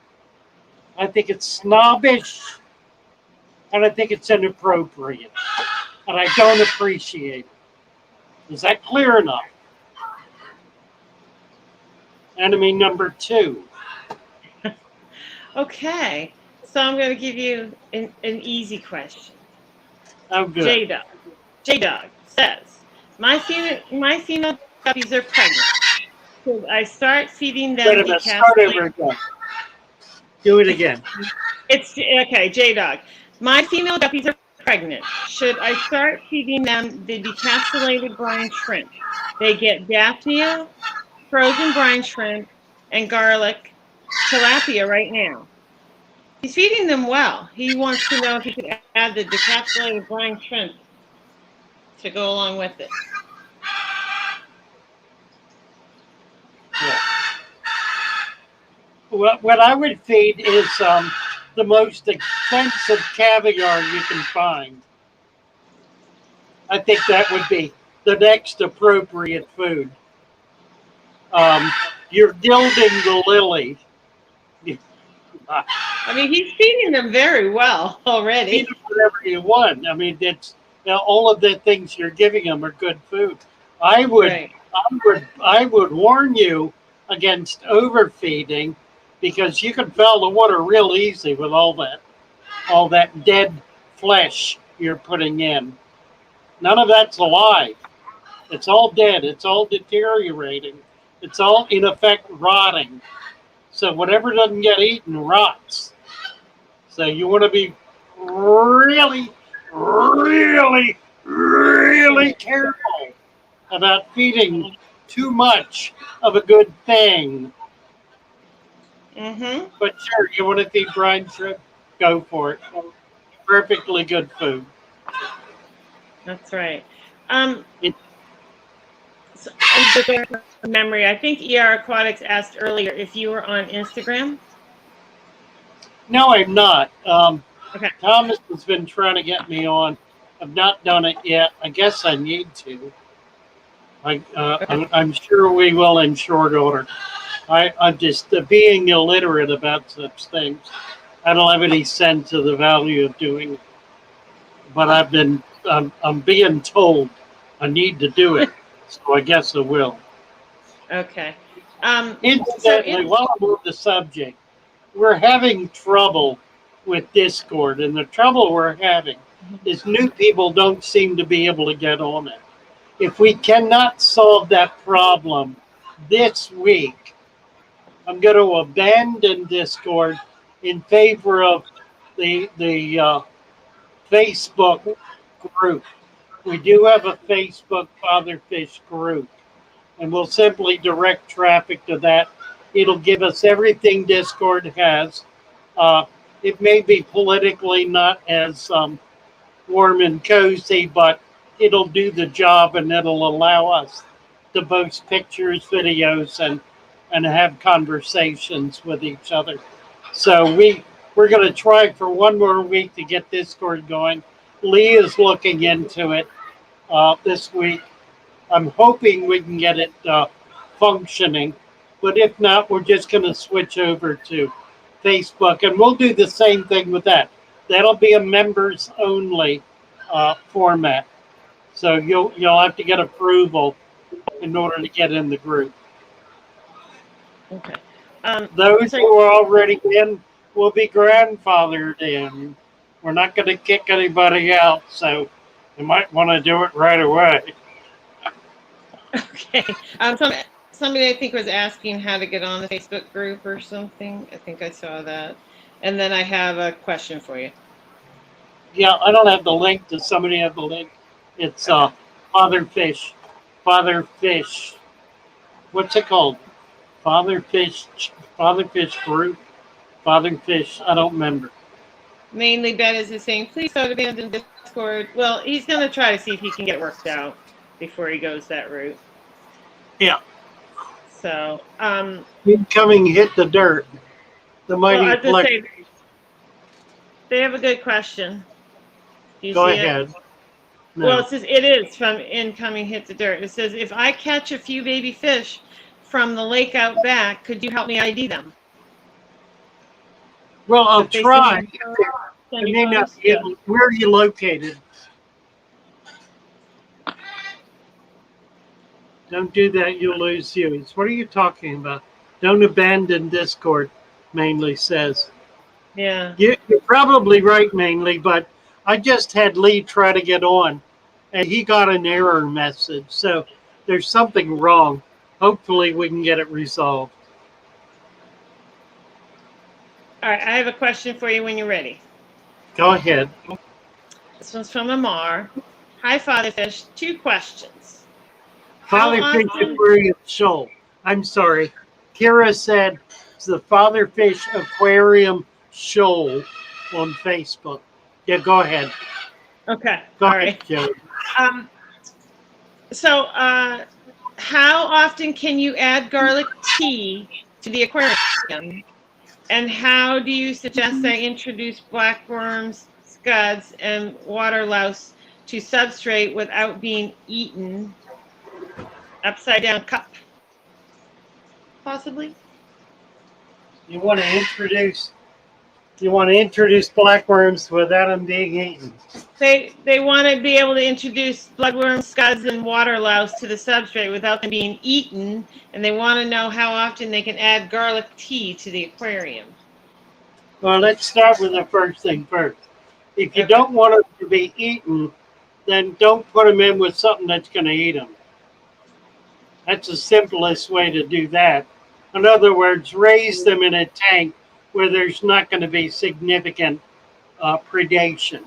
I think it's snobbish, and I think it's inappropriate, and I don't appreciate it. Is that clear enough? Enemy number 2. Okay, so I'm going to give you an easy question. Oh, good. J-Dog says, my female puppies are pregnant. Should I start feeding them Wait a minute, start over again. Do it again. It's okay, J-Dog. My female guppies are pregnant. Should I start feeding them the decapsulated brine shrimp? They get Daphnia, frozen brine shrimp, and garlic tilapia right now. He's feeding them well. He wants to know if he could add the decapsulated brine shrimp to go along with it. Yeah. What I would feed is the most expensive caviar you can find. I think that would be the next appropriate food. You're gilding the lily. I mean, he's feeding them very well already. Feed them whatever you want. I mean, it's all of the things you're giving them are good food. I would warn you against overfeeding, because you can foul the water real easy with all that dead flesh you're putting in. None of that's alive. It's all dead. It's all deteriorating. It's all, in effect, rotting. So whatever doesn't get eaten rots. So you want to be really, really, really careful about feeding too much of a good thing. Mm-hmm. But sure, you want to feed brine shrimp? Go for it. Perfectly good food. That's right. So, from memory, I think ER Aquatics asked earlier if you were on Instagram. No, I'm not. Okay. Thomas has been trying to get me on. I've not done it yet. I guess I need to. I'm sure we will in short order. I'm just being illiterate about such things. I don't have any sense of the value of doing it. But I'm being told I need to do it, so I guess I will. Okay. Incidentally, while I'm on the subject, we're having trouble with Discord, and the trouble we're having is new people don't seem to be able to get on it. If we cannot solve that problem this week, I'm going to abandon Discord in favor of the Facebook group. We do have a Facebook Fatherfish group, and we'll simply direct traffic to that. It'll give us everything Discord has. It may be politically not as warm and cozy, but it'll do the job, and it'll allow us to post pictures, videos, and have conversations with each other. So we're going to try for one more week to get Discord going. Lee is looking into it this week. I'm hoping we can get it functioning, but if not, we're just going to switch over to Facebook, and we'll do the same thing with that. That'll be a members only format, so you'll have to get approval in order to get in the group. Okay. Those who are already in will be grandfathered in. We're not going to kick anybody out, so you might want to do it right away. Okay. Somebody I think was asking how to get on the Facebook group or something. I think I saw that. And then I have a question for you. Yeah, I don't have the link. Does somebody have the link? It's Fatherfish. What's it called? Fatherfish group. Fatherfish. I don't remember. Mainly Ben is saying, please don't abandon Discord. Well, he's going to try to see if he can get worked out before he goes that route. Yeah. So, incoming hit the dirt. The mighty they have a good question. Do you Go see ahead. It? No. Well, it says it is from incoming hit the dirt. It says, if I catch a few baby fish from the lake out back. Could you help me ID them? Well, I'll If they try. send you I may not photos? be able. Where are you located? Don't do that. You'll lose viewers. What are you talking about? Don't abandon Discord, Mainly says. Yeah. You're probably right, Mainly, but I just had Lee try to get on, and he got an error message. So there's something wrong. Hopefully, we can get it resolved. All right. I have a question for you when you're ready. Go ahead. This one's from Amar. Hi, Father Fish. 2 questions. Father How Fish often- Aquarium Shoal. I'm sorry. Kira said it's the Father Fish Aquarium Shoal on Facebook. Yeah, go ahead. Okay. Go All ahead, right. Joe. So, how often can you add garlic tea to the aquarium? And how do you suggest I introduce blackworms, scuds, and water louse to substrate without being eaten? Upside down cup, possibly. You want to introduce blackworms without them being eaten. They want to be able to introduce bloodworms, scuds, and water louse to the substrate without them being eaten, and they want to know how often they can add garlic tea to the aquarium. Well, let's start with the first thing first. If you Okay. don't want them to be eaten, then don't put them in with something that's going to eat them. That's the simplest way to do that. In other words, raise them in a tank where there's not going to be significant predation.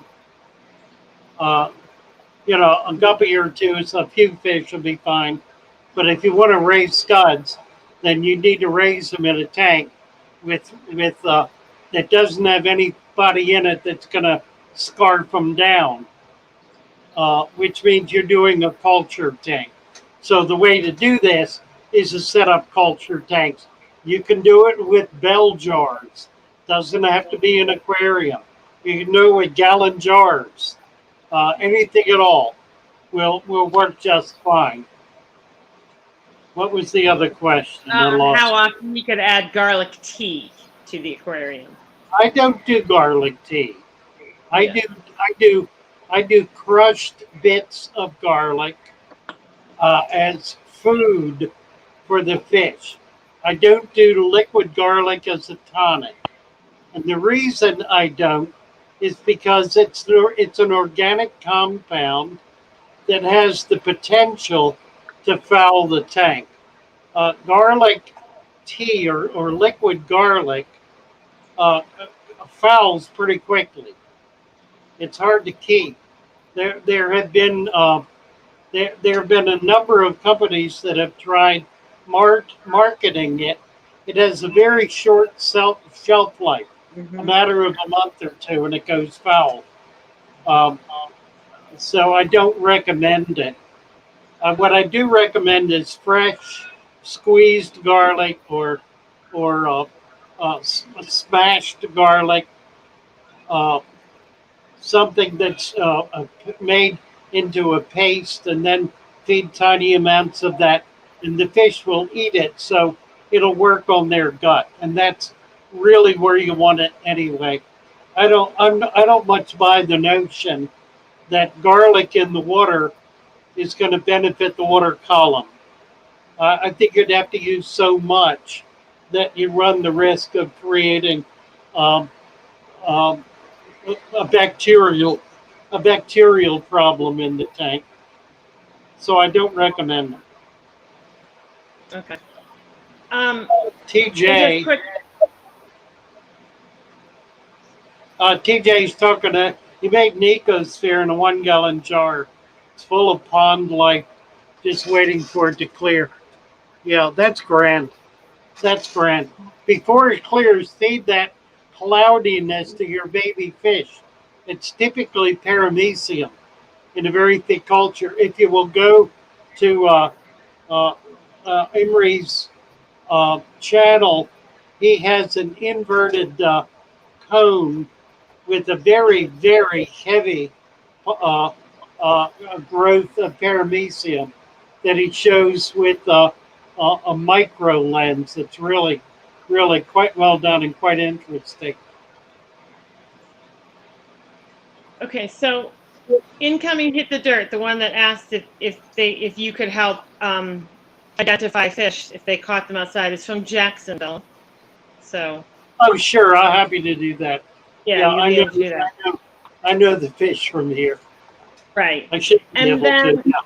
A guppy or two, so a few fish will be fine. But if you want to raise scuds, then you need to raise them in a tank with that doesn't have anybody in it that's going to scarf them down, which means you're doing a culture tank. So the way to do this is to set up culture tanks. You can do it with bell jars. Doesn't have to be an aquarium. You can do it with gallon jars. Anything at all will work just fine. What was the other question? How often you could add garlic tea to the aquarium? I don't do garlic tea. I do crushed bits of garlic as food for the fish. I don't do liquid garlic as a tonic. And the reason I don't is because it's an organic compound that has the potential to foul the tank. Garlic tea or liquid garlic fouls pretty quickly. It's hard to keep. There have been a number of companies that have tried marketing it. It has a very short shelf life, a matter of a month or two, and it goes foul. So I don't recommend it. What I do recommend is fresh squeezed garlic or smashed garlic, something that's made into a paste, and then feed tiny amounts of that, and the fish will eat it. So it'll work on their gut, and that's really where you want it anyway. I don't much buy the notion that garlic in the water is going to benefit the water column. I think you'd have to use so much that you run the risk of creating um, um, a bacterial problem in the tank. So I don't recommend it. Okay. TJ. TJ's talking to. He made Nicosphere in a 1 gallon jar. It's full of pond life, just waiting for it to clear. Yeah, that's grand. That's grand. Before it clears, feed that cloudiness to your baby fish. It's typically paramecium in a very thick culture. If you will go to Emery's channel, he has an inverted cone with a very, very heavy growth of paramecium that he shows with a micro lens that's really, really quite well done and quite interesting. Okay, so incoming hit the dirt. The one that asked if you could help identify fish if they caught them outside is from Jacksonville. So Oh, sure, I'm happy to do that. yeah, Yeah, you'll be able to do that. I know the fish from here. Right. I should be And able to. Yeah.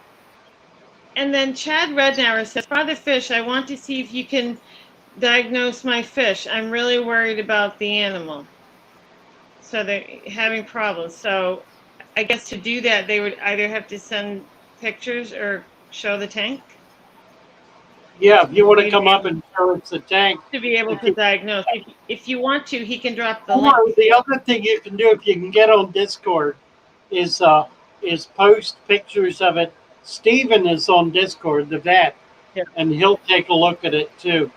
And then Chad Rednauer says, Father Fish, I want to see if you can diagnose my fish. I'm really worried about the animal. So they're having problems. So I guess to do that, they would either have to send pictures or show the tank. Yeah, if you want to come up and show us the tank. To be able to diagnose. If you want to, he can drop the Or link. the other thing you can do if you can get on Discord is post pictures of it. Steven is on Discord, the vet, Yeah. and he'll take a look at it too.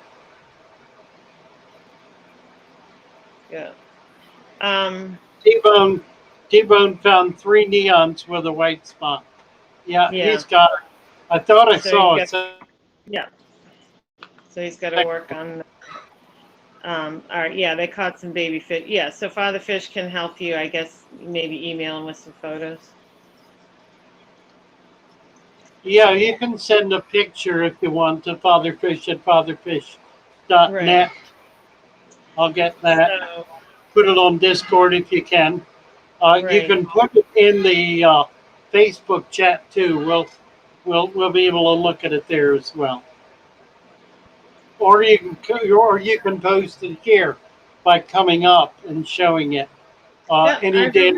Yeah. T-Bone found 3 neons with a white spot. Yeah, he's got it. I thought I saw it. Yeah. So he's got to work on. All right. Yeah, they caught some baby fish. Yeah. So Father Fish can help you. I guess maybe email him with some photos. Yeah, you can send a picture if you want to fatherfish at fatherfish.net. Right. I'll get that. So, put it on Discord if you can. Right. You can put it in the Facebook chat too. We'll be able to look at it there as well. Or you can post it here by coming up and showing it. Any day.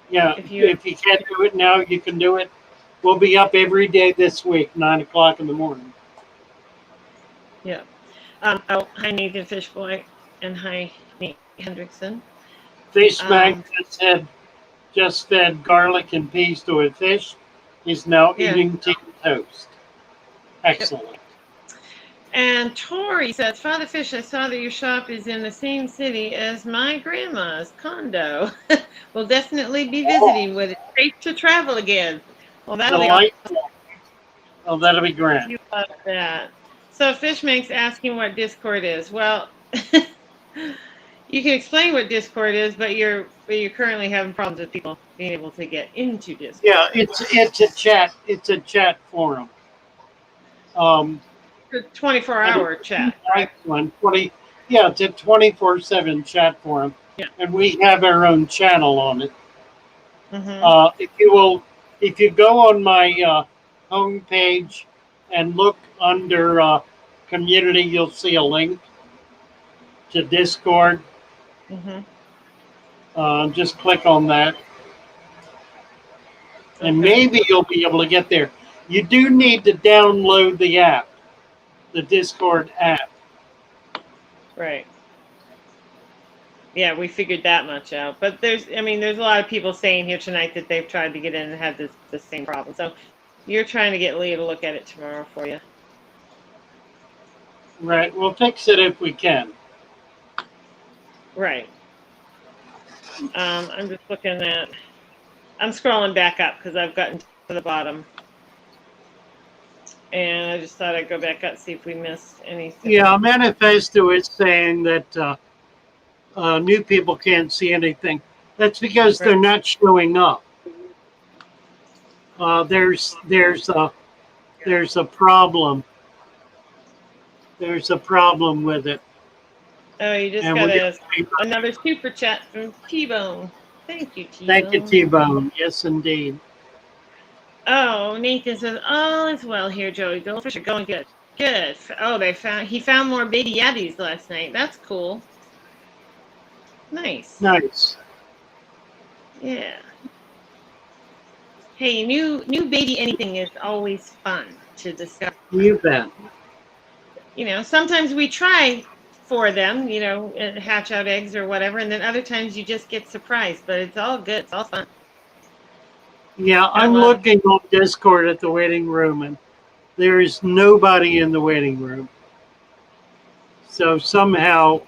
Yeah, if you can't do it now, you can do it. We'll be up every day this week, 9 o'clock in the morning. Yeah. Oh, hi Nathan Fishboy, and hi Nate Hendrickson. Fishbag just fed garlic and peas to a fish. He's now eating tea and toast. Excellent. Yep. And Tori says, Father Fish, I saw that your shop is in the same city as my grandma's condo. We'll definitely be visiting with it. Great to travel again. Well, that'll be awesome. Oh, that'll be grand. You love that. So Fishmank's asking what Discord is. Well, you can explain what Discord is, but you're currently having problems with people being able to get into Discord. Yeah, it's a chat. It's a chat forum. It's a 24-hour chat. Right? It's a 24/7 chat forum. Yeah. And we have our own channel on it. Mm-hmm. If you go on my homepage and look under community, you'll see a link to Discord. Mm-hmm. Just click on that. And maybe you'll be able to get there. You do need to download the app, the Discord app. Right. Yeah, we figured that much out. But there's a lot of people saying here tonight that they've tried to get in and had the same problem. So you're trying to get Leah to look at it tomorrow for you. Right. We'll fix it if we can. Right. I'm just looking at. I'm scrolling back up because I've gotten to the bottom. And I just thought I'd go back up and see if we missed anything. Yeah, Manifesto is saying that new people can't see anything. That's because they're not showing up. There's a problem. There's a problem with it. Oh, you just got another super chat from T-Bone. Thank you, T-Bone. Thank you, T-Bone. Yes, indeed. Oh, Nathan says, all is well here, Joey. Goldfish are going good. Good. Oh, he found more baby yabbies last night. That's cool. Nice. Nice. Yeah. Hey, new baby anything is always fun to discover. You bet. Sometimes we try for them, hatch out eggs or whatever, and then other times you just get surprised, but it's all good. It's all fun. Yeah, I'm looking on Discord at the waiting room, and there is nobody in the waiting room. So somehow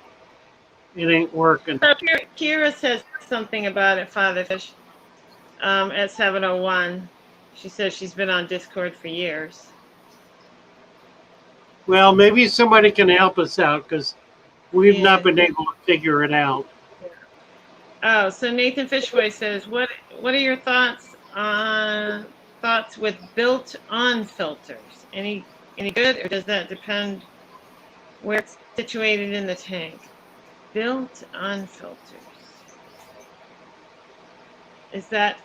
it ain't working. So Kira says something about it, Father Fish, at 7:01. She says she's been on Discord for years. Well, maybe somebody can help us out because we've Yeah. not been able to figure it out. Oh, so Nathan Fishboy says, what are your thoughts with built-on filters? Any good, or does that depend where it's situated in the tank? Built-on filters. Is that?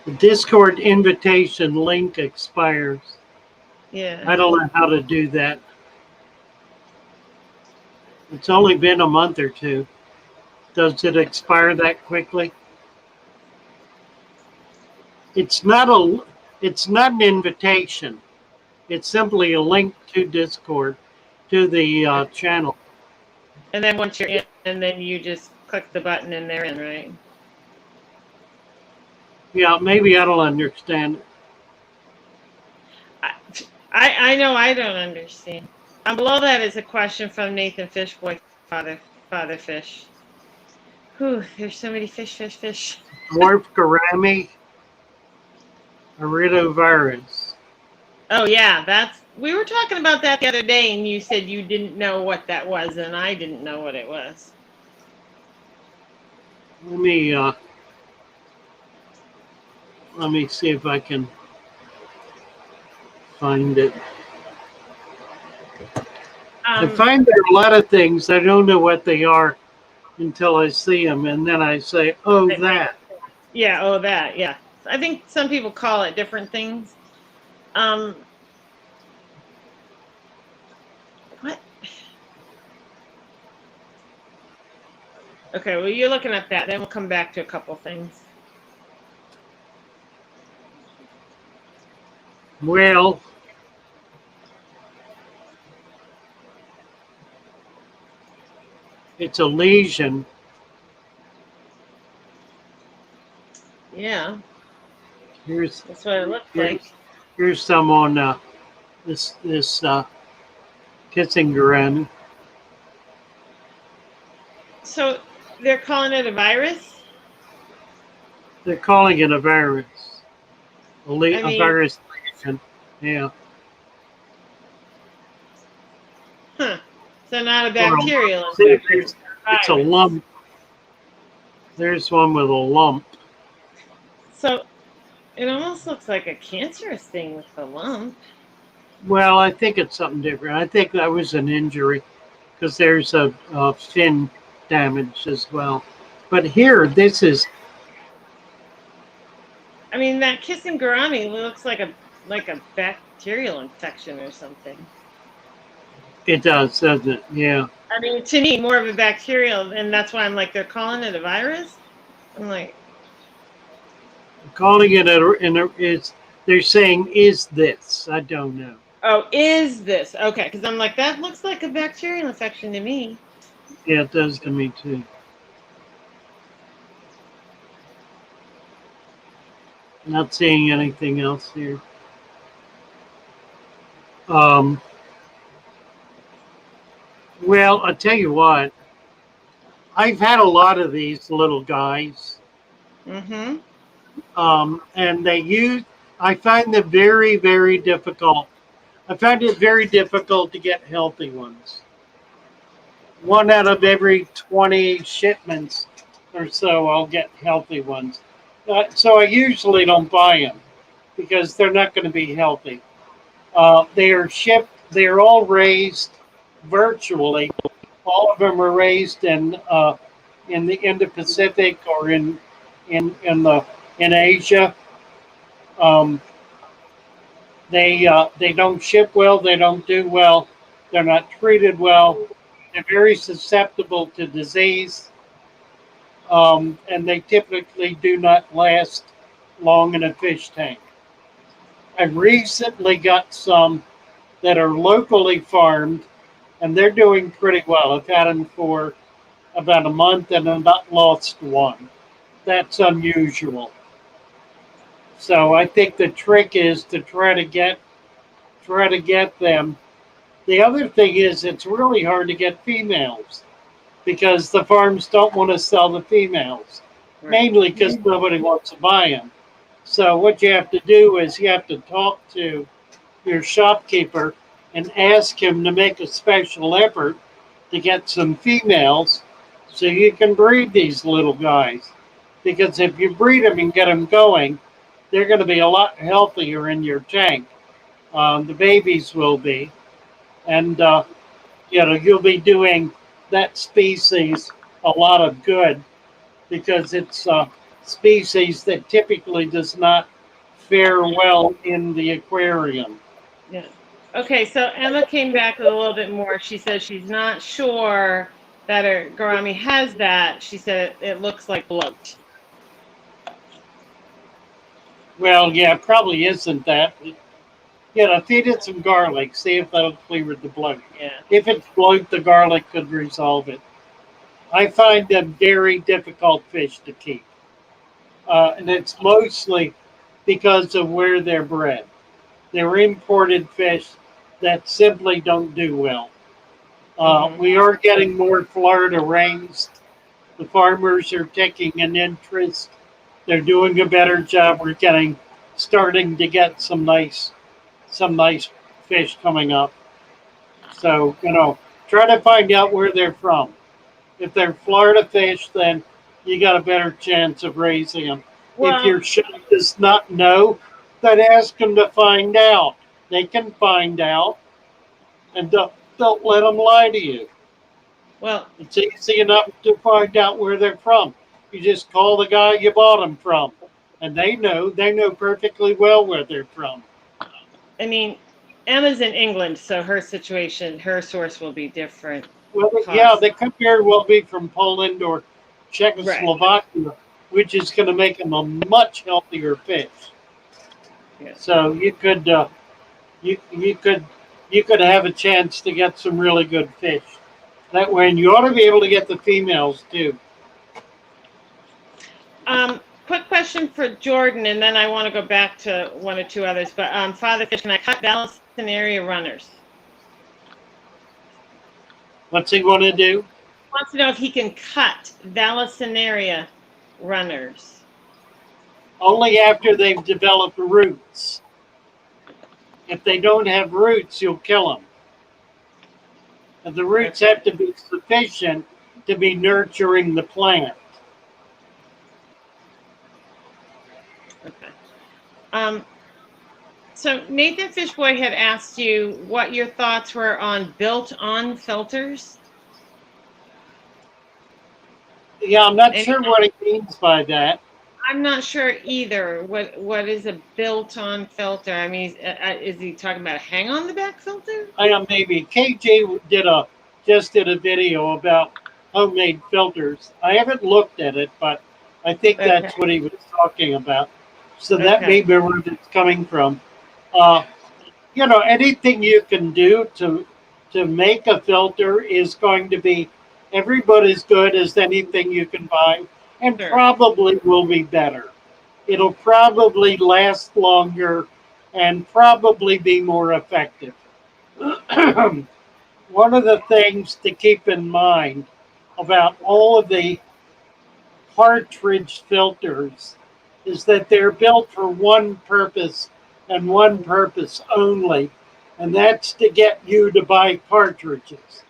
The Discord invitation link expires. Yeah. I don't know how to do that. It's only been a month or two. Does it expire that quickly? It's not an invitation. It's simply a link to Discord, to the channel. And then once you're in, and then you just click the button and they're in, right? Yeah, maybe I don't understand. I know I don't understand. Below that is a question from Nathan Fishboy, Father Fish. Whew, there's so many fish. Dwarf gourami, iridovirus. Oh yeah, we were talking about that the other day, and you said you didn't know what that was, and I didn't know what it was. Let me see if I can find it. I find there are a lot of things I don't know what they are until I see them, and then I say, "Oh, that." Yeah, oh that. Yeah, I think some people call it different things. What? Okay, well, you're looking at that. Then we'll come back to a couple things. Well, it's a lesion. Yeah. That's what it looks like. Here's some on this kissing gourami. So they're calling it a virus? They're calling it a virus. A virus lesion. Yeah. Huh. So not a bacterial infection. It's a lump. There's one with a lump. So it almost looks like a cancerous thing with the lump. Well, I think it's something different. I think that was an injury because there's a fin damage as well. But here, this is. I mean, that kissing gourami looks like a bacterial infection or something. It does, doesn't it? Yeah. I mean, to me, more of a bacterial, and that's why I'm like, they're calling it a virus. I'm like, calling it they're saying, is this? I don't know. Oh, is this? Okay, because I'm like, that looks like a bacterial infection to me. Yeah, it does to me too. Not seeing anything else here. Well, I'll tell you what. I've had a lot of these little guys. Mm-hmm. And I find them very, very difficult. I find it very difficult to get healthy ones. 1 out of every 20 shipments or so, I'll get healthy ones. So I usually don't buy them because they're not going to be healthy. They are shipped. They are all raised virtually. All of them are raised in the Indo-Pacific or in Asia. They don't ship well. They don't do well. They're not treated well. They're very susceptible to disease, and they typically do not last long in a fish tank. I recently got some that are locally farmed, and they're doing pretty well. I've had them for about a month, and I've not lost one. That's unusual. So I think the trick is to try to get them. The other thing is it's really hard to get females because the farms don't want to sell the females, mainly because nobody wants to buy them. So what you have to do is you have to talk to your shopkeeper and ask him to make a special effort to get some females so you can breed these little guys. Because if you breed them and get them going, they're going to be a lot healthier in your tank. The babies will be, and you'll be doing that species a lot of good because it's a species that typically does not fare well in the aquarium. Yeah. Okay, so Emma came back with a little bit more. She says she's not sure that her gourami has that. She said it looks like bloat. Well, yeah, it probably isn't that. Feed it some garlic. See if that'll clear the bloat. Yeah. If it's bloat, the garlic could resolve it. I find them very difficult fish to keep. And it's mostly because of where they're bred. They're imported fish that simply don't do well. We are getting more Florida rains. The farmers are taking an interest. They're doing a better job. We're starting to get some nice fish coming up. So, try to find out where they're from. If they're Florida fish, then you got a better chance of raising them. If Well, your shop does not know, then ask them to find out. They can find out, and don't let them lie to you. well, It's easy enough to find out where they're from. You just call the guy you bought them from, and they know perfectly well where they're from. I mean, Emma's in England, so her situation, her source will be different. Well, yeah, Cost. they could very well be from Poland or Right. Czechoslovakia, which is going to make them a much healthier fish. Yeah. So you you could have a chance to get some really good fish that way, and you ought to be able to get the females too. Quick question for Jordan, and then I want to go back to one or two others. But Father Fish, can I cut Dallas area runners? What's he want to do? Wants to know if he can cut Vallisneria runners. Only after they've developed roots. If they don't have roots, you'll kill them. And the roots have to be sufficient to be nurturing the plant. Okay. So Nathan Fishboy had asked you what your thoughts were on built-on filters. Yeah, I'm not sure what he means by that. I'm not sure either. What is a built-on filter? I mean, is he talking about a hang-on-the-back filter? I know maybe KJ just did a video about homemade filters. I haven't looked at it, but I think that's what he was talking about. So that may be where it's coming from. Anything you can do to make a filter is going to be every bit as good as anything you can buy, and probably will be better. It'll probably last longer and probably be more effective. One of the things to keep in mind about all of the cartridge filters is that they're built for one purpose and one purpose only, and that's to get you to buy cartridges.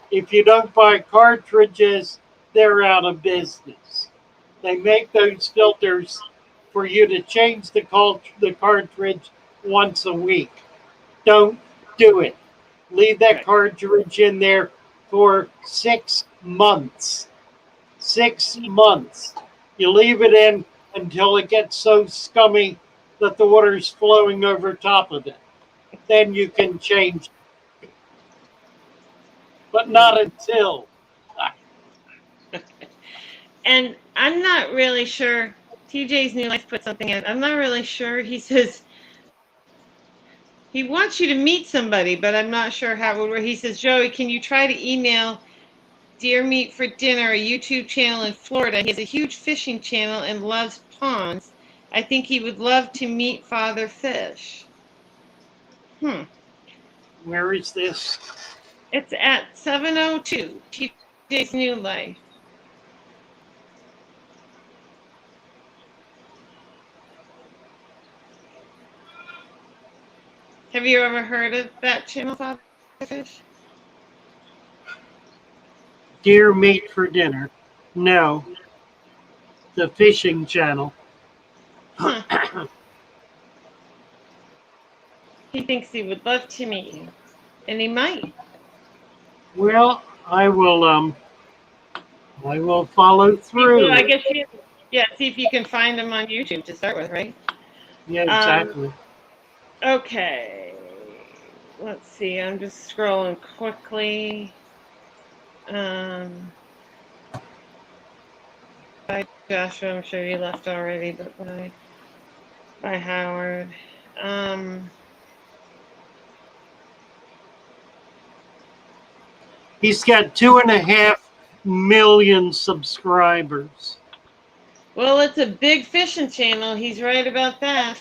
If you don't buy cartridges, they're out of business. They make those filters for you to change the cartridge once a week. Don't do it. Leave that cartridge in there for 6 months. 6 months. You leave it in until it gets so scummy that the water's flowing over top of it. Then you can change it. But not until. And I'm not really sure. TJ's New Life put something in. I'm not really sure. He says he wants you to meet somebody, but I'm not sure how it would work. He says, Joey, can you try to email Deer Meat for Dinner, a YouTube channel in Florida? He has a huge fishing channel and loves ponds. I think he would love to meet Father Fish. Where is this? It's at 702 TJ's New Life. Have you ever heard of that channel, Father Fish? Deer meat for dinner. No. The fishing channel. Huh. He thinks he would love to meet you, and he might. Well, I will follow through. Well, I guess see if you can find him on YouTube to start with, right? Yeah, exactly. Okay. Let's see. I'm just scrolling quickly. By Joshua, I'm sure you left already, but by Howard. He's got 2.5 million subscribers. Well, it's a big fishing channel. He's right about that.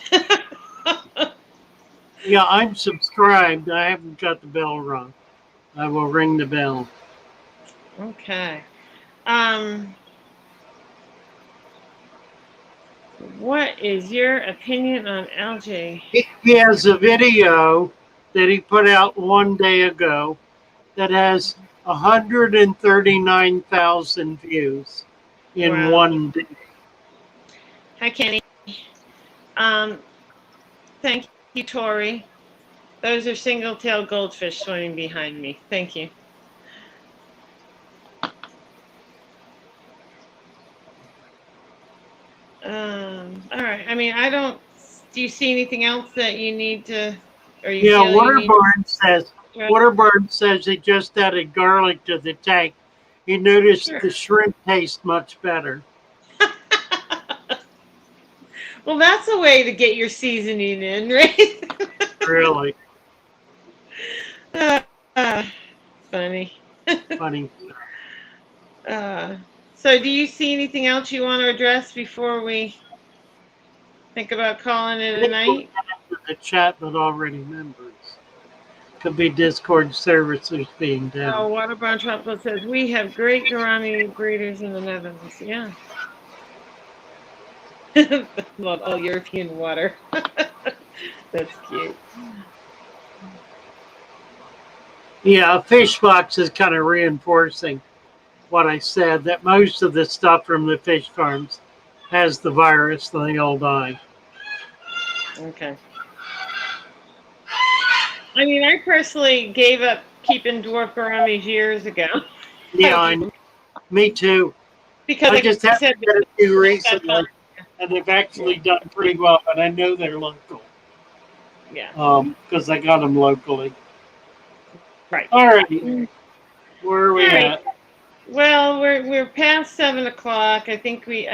Yeah, I'm subscribed. I haven't got the bell rung. I will ring the bell. Okay. What is your opinion on LJ? He has a video that he put out one day ago that has 139,000 views in Wow. one day. Hi, Kenny. Thank you, Tori. Those are single-tailed goldfish swimming behind me. Thank you. All right. I mean, I don't. Do you see anything else that you need to, or you Yeah, feel you need? Waterburn says he just added garlic to the tank. He noticed the shrimp taste much better. Well, that's a way to get your seasoning in, right? Really Funny. funny. So do you see anything else you want to address before we think about calling it a night? The chat with already members. Could be Discord services being down. Oh, Waterbound Tropical says, we have great gourami breeders in the Netherlands. Yeah. Love all European water. That's cute. Yeah, fish box is kind of reinforcing what I said, that most of the stuff from the fish farms has the virus, they'll die. Okay. I mean, I personally gave up keeping dwarf gouramis years ago. Yeah, me too. Because I just haven't had a few recently, and they've actually done pretty well, but I know they're local. Yeah. Because I got them locally. Right. All right. Where are we at? Well, we're past 7 o'clock. I think we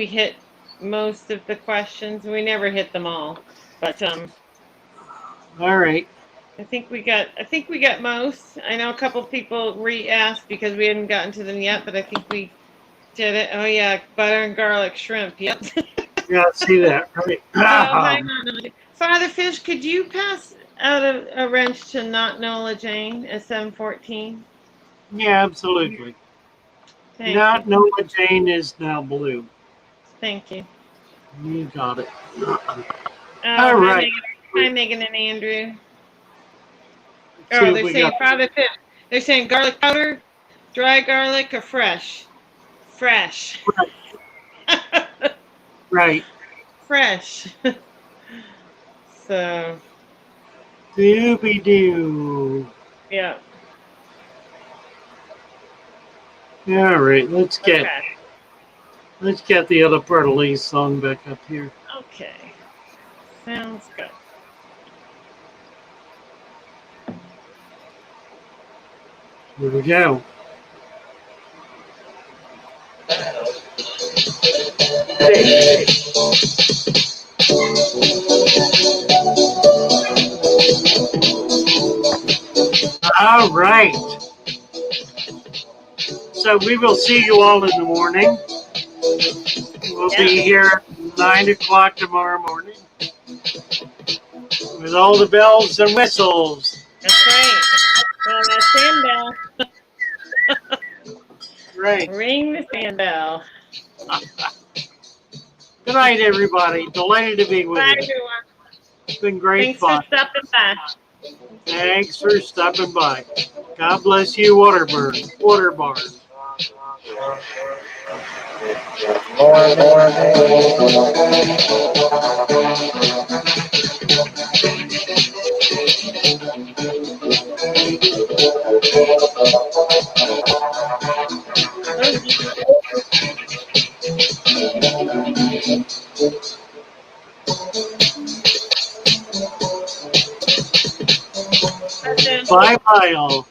hit most of the questions. We never hit them all, but all right. I think we got most. I know a couple people re-asked because we hadn't gotten to them yet, but I think we did it. Oh yeah, butter and garlic shrimp. Yep. Yeah, see that right. Father Fish, could you pass out a wrench to not Nola Jane at 714? Yeah, absolutely. Thank Not you. Nola Jane is now blue. Thank you. You got it. All right. Hi, Megan and Andrew. Oh, they're saying Father Fish. They're saying garlic powder, dry garlic, or fresh? Fresh. Right. Fresh. So. Doobie-doo. Yeah. All right, let's get the other part of Lee's song back up here. Okay. Sounds good. Here we go. All right. So we will see you all in the morning. We'll be here at 9 o'clock tomorrow morning with all the bells and whistles. That's right. Well, that sand bell. Right. Ring the sand bell. Good night, everybody. Delighted to be with you. Bye, everyone. It's been great Thanks fun. for stopping by. Thanks for stopping by. God bless you, Water Bar. Bye bye all.